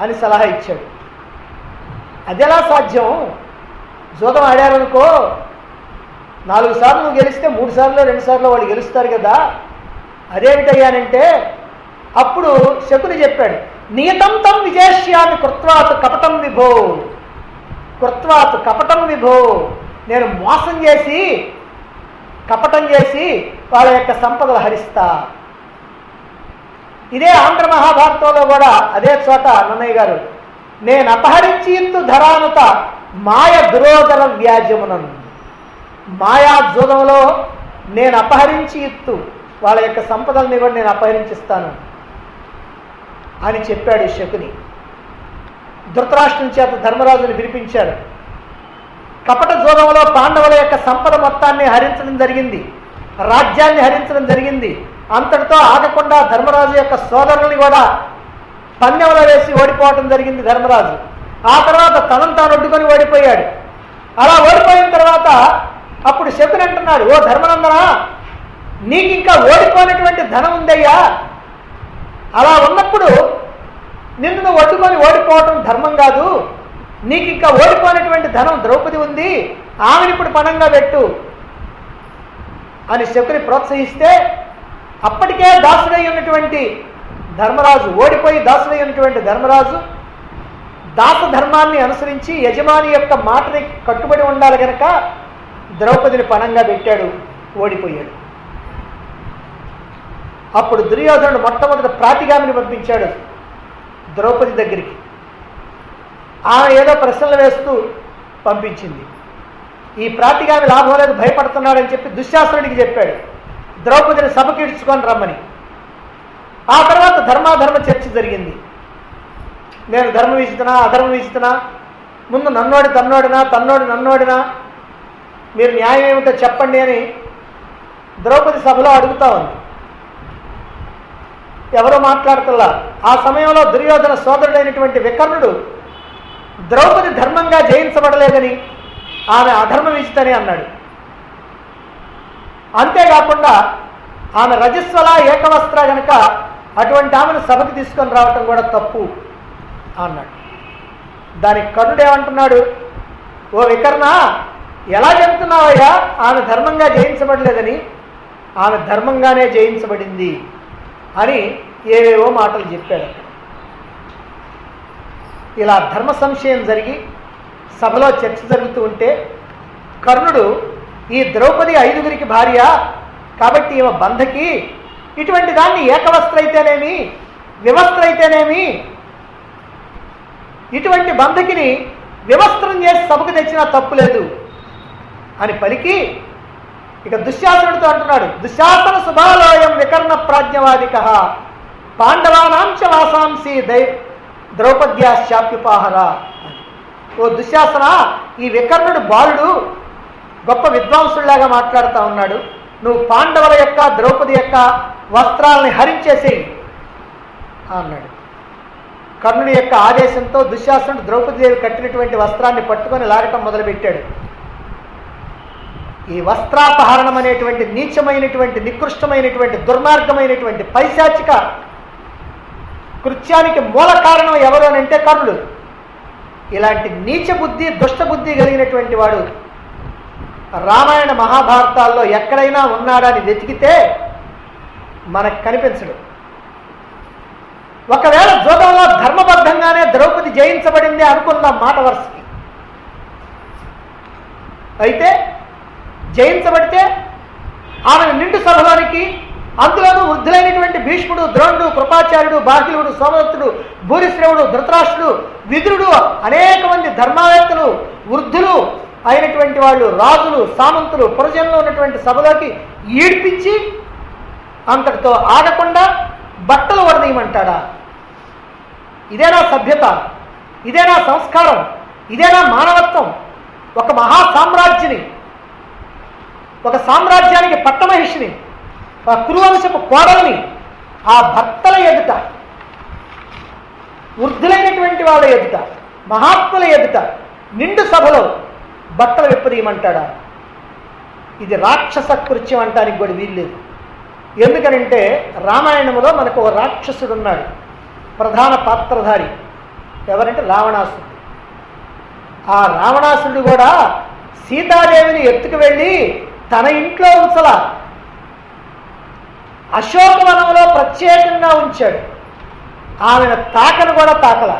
S1: అని సలహా ఇచ్చాడు. అదెలా సాధ్యం? జూదం ఆడారనుకో, 4 సార్లు నువ్వు గెలిస్తే 3 సార్లు 2 సార్లు వాళ్ళు గెలుస్తారు కదా, అదేమిటయ్యానంటే అప్పుడు శకుని చెప్పాడు, నియతం తం విజేష్యామి కృత్వాత్ కపటం విభో, కృత్వాత్ కపటం విభో, నేను మోసం చేసి కపటం చేసి వాళ్ళ యొక్క సంపదలు హరిస్తా. ఇదే ఆంధ్ర మహాభారతంలో కూడా అదే చోట నన్నయ్య గారు, నేను అపహరించి ఇత్తు ధరానుత మాయ దురోధర వ్యాజ్యమునను, మాయా జూదంలో నేను అపహరించి ఇత్తు వాళ్ళ యొక్క సంపదల్ని కూడా నేను అపహరించిస్తాను అని చెప్పాడు శకుని. ధృతరాష్ట్రుని చేత ధర్మరాజుని పిలిపించారు. కపట జూదంలో పాండవుల యొక్క సంపద మొత్తాన్ని హరించడం జరిగింది, రాజ్యాన్ని హరించడం జరిగింది. అంతటితో ఆగకుండా ధర్మరాజు యొక్క సోదరుల్ని కూడా పందెంలో వేసి ఓడిపోవటం జరిగింది ధర్మరాజు. ఆ తర్వాత తనను తాను ఒడ్డుకొని ఓడిపోయాడు. అలా ఓడిపోయిన తర్వాత అప్పుడు శకుని అంటున్నాడు, ఓ ధర్మనందన, నీకు ఇంకా ఓడిపోయినటువంటి ధనం ఉందయ్యా, అలా ఉన్నప్పుడు నిన్ను నువ్వు ఒడ్డుకొని ఓడిపోవటం ధర్మం కాదు, నీకు ఇంకా ఓడిపోయినటువంటి ధనం ద్రౌపది ఉంది, ఆమెను ఇప్పుడు పణంగా పెట్టు అని శకుని ప్రోత్సహిస్తే, అప్పటికే దాసుడై ఉన్నటువంటి ధర్మరాజు, ఓడిపోయి దాసుడై ఉన్నటువంటి ధర్మరాజు దాస ధర్మాన్ని అనుసరించి యజమాని యొక్క మాటని కట్టుబడి ఉండాలి కనుక ద్రౌపదిని పణంగా పెట్టాడు, ఓడిపోయాడు. అప్పుడు దుర్యోధనుడు మొట్టమొదటి ప్రాతిగామిని పంపించాడు ద్రౌపది దగ్గరికి. ఆమె ఏదో ప్రశ్నలు వేస్తూ పంపించింది. ఈ ప్రాతిగామి లాభం లేదు, భయపడుతున్నాడని చెప్పి దుశ్శాసనుడికి చెప్పాడు, ద్రౌపదిని సభకి ఇడ్చుకొని రమ్మని. ఆ తర్వాత ధర్మాధర్మ చర్చ జరిగింది. నేను ధర్మం ఇస్తున్నా అధర్మం ఇస్తున్నా, ముందు నన్నోడి తన్నోడినా తన్నోడి నన్నోడినా, మీరు న్యాయం ఏమిటో చెప్పండి అని ద్రౌపది సభలో అడుగుతా ఉంది. ఎవరో మాట్లాడుతున్నా. ఆ సమయంలో దుర్యోధన సోదరుడైనటువంటి వికర్ణుడు ద్రౌపది ధర్మంగా జయించబడలేదని ఆమె అధర్మం ఇస్తని అన్నాడు. అంతేకాకుండా ఆమె రజస్వల ఏకవస్త్ర గనక అటువంటి ఆమెను సభకి తీసుకొని రావటం కూడా తప్పు అన్నాడు. దానికి కర్ణుడు ఏమంటున్నాడు, ఓ వికర్ణ, ఎలా చెప్తున్నావయ్యా ఆమె ధర్మంగా జయించబడలేదని? ఆమె ధర్మంగానే జయించబడింది అని ఏవేవో మాటలు చెప్పాడు. ఇలా ధర్మ సంశయం జరిగి సభలో చర్చ జరుగుతూ ఉంటే కర్ణుడు, ఈ ద్రౌపది 5గురికి భార్య కాబట్టి ఈమె బంధకి, ఇటువంటి దాన్ని ఏకవస్త్ర అయితేనేమి వివస్త్ర అయితేనేమి, ఇటువంటి బంధకిని వివస్త్రం చేసి సభకు తెచ్చినా తప్పు లేదు అని పలికి ఇక దుశ్శాసనుడితో అంటున్నాడు, దుశ్శాసన శుభాలోయం వికర్ణ ప్రాజ్ఞవాదిక పాండవానాంచ వాసాంసి ద్రౌపద్యాశ్చాప్యుపాహర. ఓ దుశ్శాసన, ఈ వికర్ణుడు బాలుడు గొప్ప విద్వాంసుడిలాగా మాట్లాడుతూ ఉన్నాడు, నువ్వు పాండవుల యొక్క ద్రౌపది యొక్క వస్త్రాలని హరించేసేయి అన్నాడు. కర్ణుడి యొక్క ఆదేశంతో దుశ్శాసనుడు ద్రౌపదీదేవి కట్టినటువంటి వస్త్రాన్ని పట్టుకొని లాగటం మొదలుపెట్టాడు. ఈ వస్త్రాపహరణం అనేటువంటి నీచమైనటువంటి నికృష్టమైనటువంటి దుర్మార్గమైనటువంటి పైశాచిక కృత్యానికి మూల కారణం ఎవరు అని అంటే కర్ణుడు. ఇలాంటి నీచ బుద్ధి దుష్ట బుద్ధి కలిగినటువంటి వాడు రామాయణ మహాభారతాల్లో ఎక్కడైనా ఉన్నాడని వెతికితే మనకు కనిపించడు. ఒకవేళ జూదంలో ధర్మబద్ధంగానే ద్రౌపది జయించబడింది అనుకుందాం మాట వరుసకి, అయితే జయించబడితే ఆమెను నిండు సభలోనికి, అందులోనూ వృద్ధులైనటువంటి భీష్ముడు, ద్రోణుడు, కృపాచార్యుడు, బాహ్యుడు, సోమదత్తుడు, భూరిశ్రవుడు, ధృతరాష్ట్రుడు, విదురుడు, అనేక మంది ధర్మావేత్తలు, వృద్ధులు అయినటువంటి వాళ్ళు, రాజులు, సామంతులు, పురజనులు ఉన్నటువంటి సభలోకి ఈడ్పించి అంతటితో ఆగకుండా బట్టలు వడదీయమంటాడా? ఇదేనా సభ్యత? ఇదేనా సంస్కారం? ఇదేనా మానవత్వం? ఒక మహా సామ్రాజ్యాన్ని, ఒక సామ్రాజ్యానికి పట్టమహిషిని, ఆ కురువంశపు కోడల్ని ఆ భర్తల ఎదుట, వృద్ధులైనటువంటి వాళ్ళ ఎదుట, మహాత్ముల ఎదుట నిండు సభలో బట్టలు విప్పదీయమంటాడా? ఇది రాక్షస కృత్యం అంటానికి కూడా వీల్లేదు. ఎందుకనంటే రామాయణంలో మనకు ఒక రాక్షసుడు ఉన్నాడు, ప్రధాన పాత్రధారి. ఎవరంటే రావణాసురుడు. ఆ రావణాసురుడు కూడా సీతాదేవిని ఎత్తుకు వెళ్ళి తన ఇంట్లో ఉంచలా, అశోకవనంలో ప్రత్యేకంగా ఉంచాడు. ఆమెను తాకను కూడా తాకల.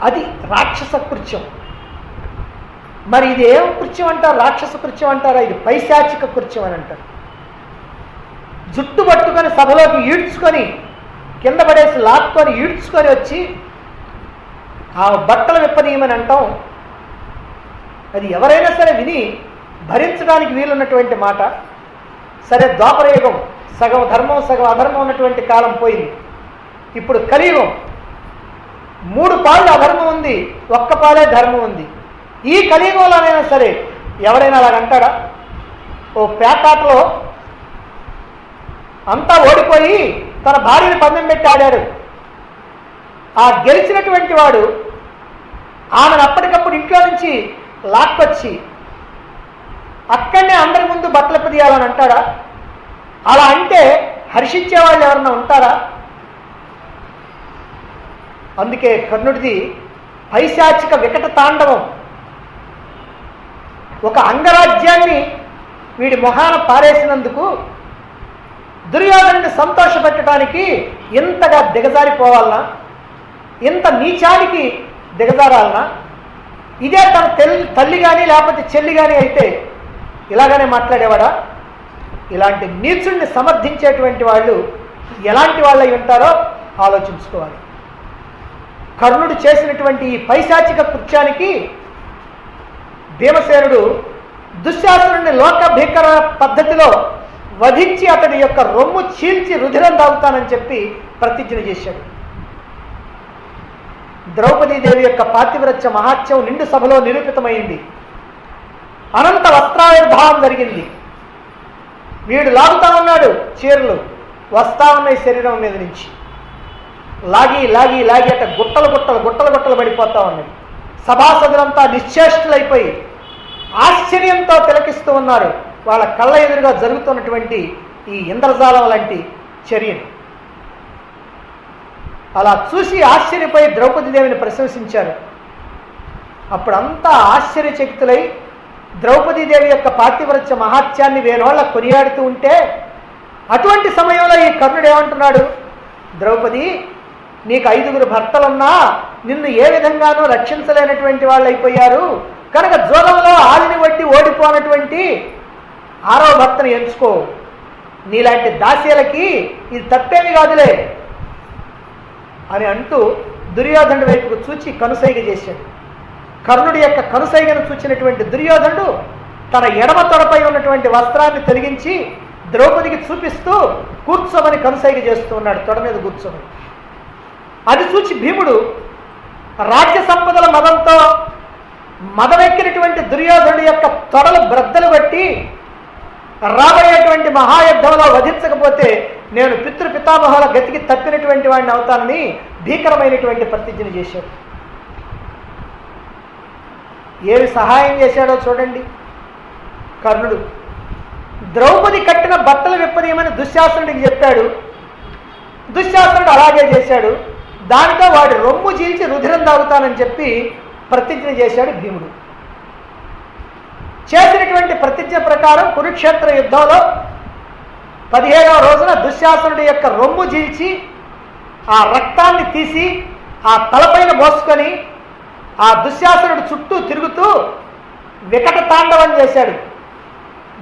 S1: అది రాక్షస కృత్యం. మరి ఇది ఏం కృత్యం అంటారు? రాక్షస కృత్యం అంటారా? ఇది పైశాచిక కృత్యం అని అంటారు. జుట్టు పట్టుకొని సభలోకి ఈడ్చుకొని కింద పడేసి లాక్కొని ఈడ్చుకొని వచ్చి ఆ బట్టలు విప్పనీయమని అంటాం. అది ఎవరైనా సరే విని భరించడానికి వీలున్నటువంటి మాట. సరే, ద్వాపరయుగం సగం ధర్మం సగం అధర్మం ఉన్నటువంటి కాలం పోయింది. ఇప్పుడు కలియుగం 3 పాళ్ళు అధర్మం ఉంది, 1 పాలే ధర్మం ఉంది. ఈ కలియుగంలోనైనా సరే ఎవరైనా అలాగంటాడా? ఓ పేకాటలో అంతా ఓడిపోయి తన భార్యని పందెం పెట్టి ఆడాడు. ఆ గెలిచినటువంటి వాడు ఆమెను అప్పటికప్పుడు ఇంట్లో నుంచి లాక్కొచ్చి అక్కడనే అందరి ముందు బట్టలు తీయాలని అంటాడా? అలా అంటే హర్షించే వాళ్ళు ఎవరన్నా ఉంటారా? అందుకే కర్ణుడిది పైశాచిక వికట తాండవం. ఒక అంగరాజ్యాన్ని వీడి మొహాన పారేసినందుకు దుర్యోధనుడిని సంతోషపెట్టడానికి ఇంతగా దిగజారిపోవాలనా? ఇంత నీచానికి దిగజారాలనా? ఇదే తన తల్లి కానీ లేకపోతే చెల్లి కానీ అయితే ఇలాగనే మాట్లాడేవాడా? ఇలాంటి నీచుడిని సమర్థించేటువంటి వాళ్ళు ఎలాంటి వాళ్ళు అయి ఉంటారో ఆలోచించుకోవాలి. కర్ణుడు చేసినటువంటి ఈ పైశాచిక కృత్యానికి భీమసేనుడు దుశ్శాసనుడిని లోక భీకర పద్ధతిలో వధించి అతడి యొక్క రొమ్ము చీల్చి రుధిరం తాగుతానని చెప్పి ప్రతిజ్ఞ చేశాడు. ద్రౌపదీదేవి యొక్క పాతివ్రత్య మహాత్యం నిండు సభలో నిరూపితమైంది. అనంత వస్త్రావిర్భావం జరిగింది. వీడు లాగుతా ఉన్నాడు, చీరలు వస్తా ఉన్నాయి శరీరం మీద నుంచి. లాగి లాగి లాగి అట గుట్టలు గుట్టలు గుట్టలు గుట్టలు పడిపోతా ఉన్నాయి. సభాసదులంతా నిశ్చేష్టులైపోయి ఆశ్చర్యంతో తిలకిస్తూ ఉన్నారు వాళ్ళ కళ్ళ ఎదురుగా జరుగుతున్నటువంటి ఈ ఇంద్రజాలం లాంటి చర్యను. అలా చూసి ఆశ్చర్యపోయి ద్రౌపదీదేవిని ప్రశంసించారు. అప్పుడంతా ఆశ్చర్యచకితులై ద్రౌపదీదేవి యొక్క పాతివ్రత్య మహాత్యాన్ని వేరేవాళ్ళ కొనియాడుతూ ఉంటే అటువంటి సమయంలో ఈ కర్ణుడు ఏమంటున్నాడు? ద్రౌపది, నీకు 5గురు భర్తలున్నా నిన్ను ఏ విధంగానూ రక్షించలేనటువంటి వాళ్ళు అయిపోయారు కనుక జోదంలో ఆలిని వడ్డి ఓడిపోనటువంటి 6వ భర్తను ఎంచుకో. నీలాంటి దాస్యలకి ఇది తప్పేమి కాదులే అని అంటూ దుర్యోధనుడి వైపుకు చూచి కనుసైగ చేశాడు. కర్ణుడి యొక్క కనుసైగను చూచినటువంటి దుర్యోధనుడు తన ఎడమ తొడపై ఉన్నటువంటి వస్త్రాన్ని తొలగించి ద్రౌపదికి చూపిస్తూ కూర్చోమని కనుసైగ చేస్తూ ఉన్నాడు, తొడ మీద కూర్చోమని. అది చూచి భీముడు రాజ్య సంపదల మదంతో మదవెక్కినటువంటి దుర్యోధనుడి యొక్క తొడలు బ్రద్దలు బట్టి రాబోయేటువంటి మహాయుద్ధంలో వధించకపోతే నేను పితృపితామహుల గతికి తప్పినటువంటి వాడిని అవుతానని భీకరమైనటువంటి ప్రతిజ్ఞ చేశాడు. ఏమి సహాయం చేశాడో చూడండి కర్ణుడు. ద్రౌపది కట్టిన బట్టలు విప్పనీయమని దుశ్శాసనుడికి చెప్పాడు. దుశ్శాసనుడు అలాగే చేశాడు. దాంతో వాడి రొమ్ము చీల్చి రుధిరం తాగుతానని చెప్పి ప్రతిజ్ఞ చేశాడు భీముడు. చేసినటువంటి ప్రతిజ్ఞ ప్రకారం కురుక్షేత్ర యుద్ధంలో 17వ రోజున దుశ్శాసనుడి యొక్క రొమ్ము చీల్చి ఆ రక్తాన్ని తీసి ఆ తలపైన మోసుకొని ఆ దుశ్శాసనుడు చుట్టూ తిరుగుతూ వికట తాండవం చేశాడు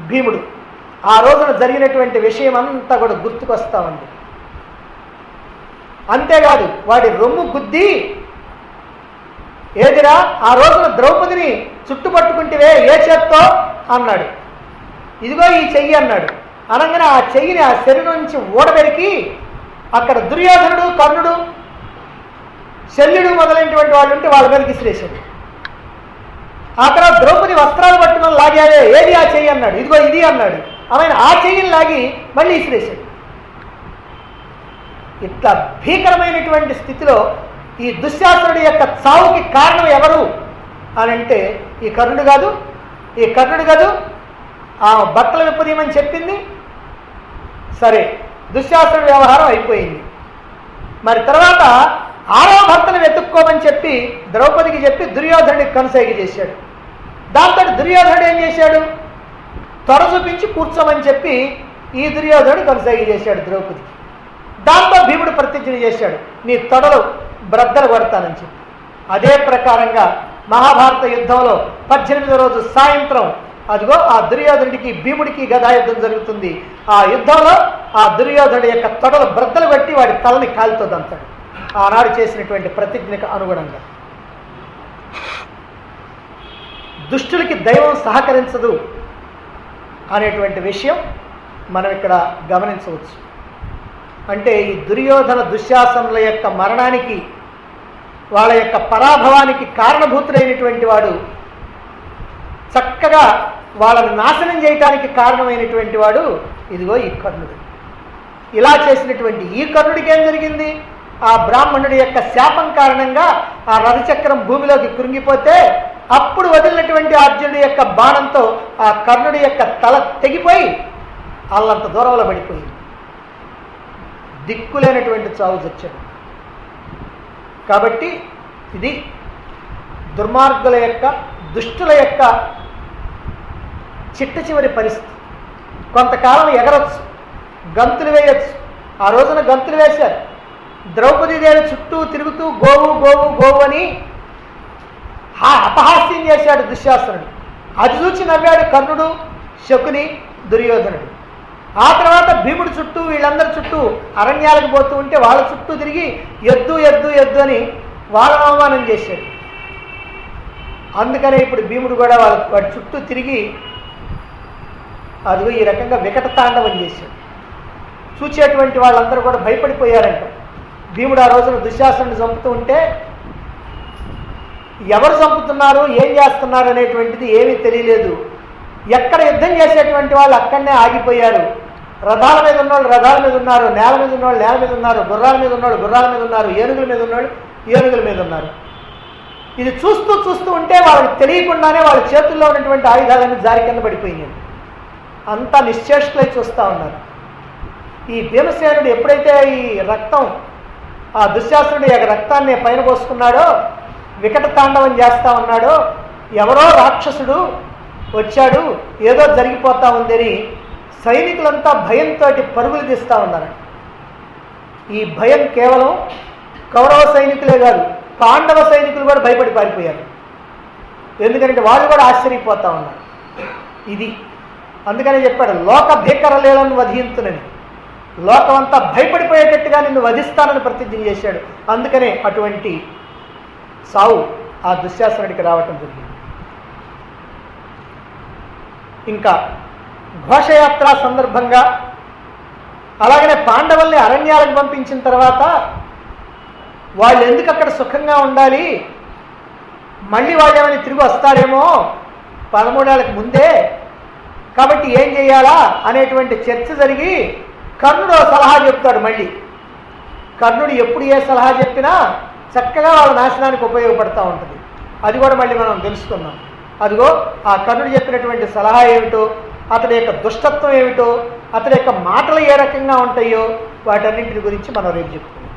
S1: భీముడు. ఆ రోజున జరిగినటువంటి విషయం అంతా కూడా గుర్తుకొస్తా ఉంది. అంతేకాదు వాడి రొమ్ము గుద్ది, ఏదిరా ఆ రోజున ద్రౌపదిని చుట్టుపట్టుకుంటేవే ఏ చేత్తో అన్నాడు. ఇదిగో ఈ చెయ్యి అన్నాడు. అనగానే ఆ చెయ్యిని ఆ శరీరం నుంచి ఊడబెరికి అక్కడ దుర్యోధనుడు, కర్ణుడు, శల్యుడు మొదలైనటువంటి వాళ్ళు ఉంటే వాళ్ళ మీదకి విసిరేశాడు. ఆ తర్వాత ద్రౌపది వస్త్రాలు పట్టుకొని లాగాడే, ఏది ఆ చెయ్యి అన్నాడు. ఇదిగో ఇది అన్నాడు. ఆయన ఆ చెయ్యిని లాగి మళ్ళీ విసిరేశాడు. ఇట్లా భీకరమైనటువంటి స్థితిలో ఈ దుశ్శాసనుడి యొక్క చావుకి కారణం ఎవరు అని అంటే ఈ కర్ణుడు కాదు. ఆ బట్టలు విప్పదీయమని చెప్పింది. సరే, దుశ్శాసనుడి వ్యవహారం అయిపోయింది. మరి తర్వాత ఆరో భర్తను వెతుక్కోమని చెప్పి ద్రౌపదికి చెప్పి దుర్యోధనుడికి కనుసైగ చేశాడు. దాంతో దుర్యోధనుడు ఏం చేశాడు? తొడ చూపించి కూర్చోమని చెప్పి ఈ దుర్యోధనుడు కనుసైగ చేశాడు ద్రౌపదికి. దాంతో భీముడు ప్రతిజ్ఞ చేశాడు, నీ తొడలు బ్రద్దలు కొడతానని చెప్పి. అదే ప్రకారంగా మహాభారత యుద్ధంలో 18వ రోజు సాయంత్రం అదిగో ఆ దుర్యోధనుడికి భీముడికి గదాయుద్ధం జరుగుతుంది. ఆ యుద్ధంలో ఆ దుర్యోధనుడి యొక్క తొడలు బ్రద్దలు కొట్టి వాడి తలని కాలితో దంతాడు, ఆనాడు చేసినటువంటి ప్రతిజ్ఞకు అనుగుణంగా. దుష్టులకి దైవం సహకరించదు అనేటువంటి విషయం మనం ఇక్కడ గమనించవచ్చు. అంటే ఈ దుర్యోధన దుశ్శాసనుల యొక్క మరణానికి, వాళ్ళ యొక్క పరాభవానికి కారణభూతుడైనటువంటి వాడు, చక్కగా వాళ్ళని నాశనం చేయటానికి కారణమైనటువంటి వాడు ఇదిగో ఈ కర్ణుడు. ఇలా చేసినటువంటి ఈ కర్ణుడికి ఏం జరిగింది? ఆ బ్రాహ్మణుడి యొక్క శాపం కారణంగా ఆ రథచక్రం భూమిలోకి కృంగిపోతే అప్పుడు వదిలినటువంటి అర్జునుడి యొక్క బాణంతో ఆ కర్ణుడి యొక్క తల తెగిపోయి అల్లంత దూరంలో పడిపోయింది. దిక్కులేనటువంటి చావు చచ్చాడు. కాబట్టి ఇది దుర్మార్గుల యొక్క, దుష్టుల యొక్క చిట్ట చివరి పరిస్థితి. కొంతకాలం ఎగరొచ్చు, గంతులు వేయొచ్చు. ఆ రోజున గంతులు వేశారు. ద్రౌపదీదేవి చుట్టూ తిరుగుతూ గోవు గోవు గోవు అని అపహాస్యం చేశాడు దుశ్శాసనుడు. అది చూచి నవ్వాడు కర్ణుడు, శకుని, దుర్యోధనుడు. ఆ తర్వాత భీముడు చుట్టూ, వీళ్ళందరి చుట్టూ అరణ్యాలకు పోతూ ఉంటే వాళ్ళ చుట్టూ తిరిగి ఎద్దు ఎద్దు ఎద్దు అని వాళ్ళని అవమానం చేశాడు. అందుకనే ఇప్పుడు భీముడు కూడా వాడి చుట్టూ తిరిగి అదిగో ఈ రకంగా వికట తాండవం చేశాడు. చూచేటువంటి వాళ్ళందరూ కూడా భయపడిపోయారంట. భీముడు ఆ రోజున దుశ్శాసనుడిని చంపుతూ ఉంటే ఎవరు చంపుతున్నారు, ఏం చేస్తున్నారు అనేటువంటిది ఏమీ తెలియలేదు. ఎక్కడ యుద్ధం చేసేటువంటి వాళ్ళు అక్కడనే ఆగిపోయారు. రథాల మీద ఉన్నవాళ్ళు రథాల మీద ఉన్నారు, నేల మీద ఉన్నవాళ్ళు నేల మీద ఉన్నారు, గుర్రాల మీద ఉన్నవాళ్ళు గుర్రాల మీద ఉన్నారు, ఏనుగుల మీద ఉన్నవాళ్ళు ఏనుగుల మీద ఉన్నారు. ఇది చూస్తూ చూస్తూ ఉంటే వాళ్ళకి తెలియకుండానే వాళ్ళ చేతుల్లో ఉన్నటువంటి ఆయుధాలన్నీ జారి కింద పడిపోయినాయి. అంతా నిశ్చేష్టులై చూస్తూ ఉన్నారు. ఈ భీమసేనుడు ఎప్పుడైతే ఈ రక్తం, ఆ దుశ్శాసనుడి యొక్క రక్తాన్ని పైన పోసుకున్నాడో, వికట తాండవం చేస్తూ ఉన్నాడో, ఎవరో రాక్షసుడు వచ్చాడు, ఏదో జరిగిపోతా ఉందని సైనికులంతా భయంతో పరుగులు తీస్తూ ఉన్నారు. ఈ భయం కేవలం కౌరవ సైనికులే కాదు, పాండవ సైనికులు కూడా భయపడి పారిపోయారు. ఎందుకంటే వాళ్ళు కూడా ఆశ్చర్యపోతూ ఉన్నారు. ఇది అందుకనే చెప్పాడు, లోక భీకరలేలను వధింతునని. లోకమంతా భయపడిపోయేటట్టుగా నిన్ను వధిస్తానని ప్రతిజ్ఞ చేశాడు. అందుకనే అటువంటి సావు ఆ దుశ్శాసనుడికి రావటం జరిగింది. ఇంకా ఘోషయాత్ర సందర్భంగా అలాగనే పాండవుల్ని అరణ్యాలకు పంపించిన తర్వాత వాళ్ళు ఎందుకు అక్కడ సుఖంగా ఉండాలి, మళ్ళీ వాళ్ళు ఏమైనా తిరిగి వస్తారేమో 13 ఏళ్ళకి ముందే, కాబట్టి ఏం చేయాలా అనేటువంటి చర్చ జరిగి కర్ణుడు సలహా చెప్తాడు. మళ్ళీ కర్ణుడు ఎప్పుడు ఏ సలహా చెప్పినా చక్కగా వాళ్ళ నాశనానికి ఉపయోగపడుతూ ఉంటుంది. అది కూడా మళ్ళీ మనం తెలుసుకుందాం. అదిగో ఆ కర్ణుడు చెప్పినటువంటి సలహా ఏమిటో, అతని యొక్క దుష్టత్వం ఏమిటో, అతని యొక్క మాటలు ఏ రకంగా ఉంటాయో వాటన్నింటి గురించి మనం రేపు చెప్పుకుందాం.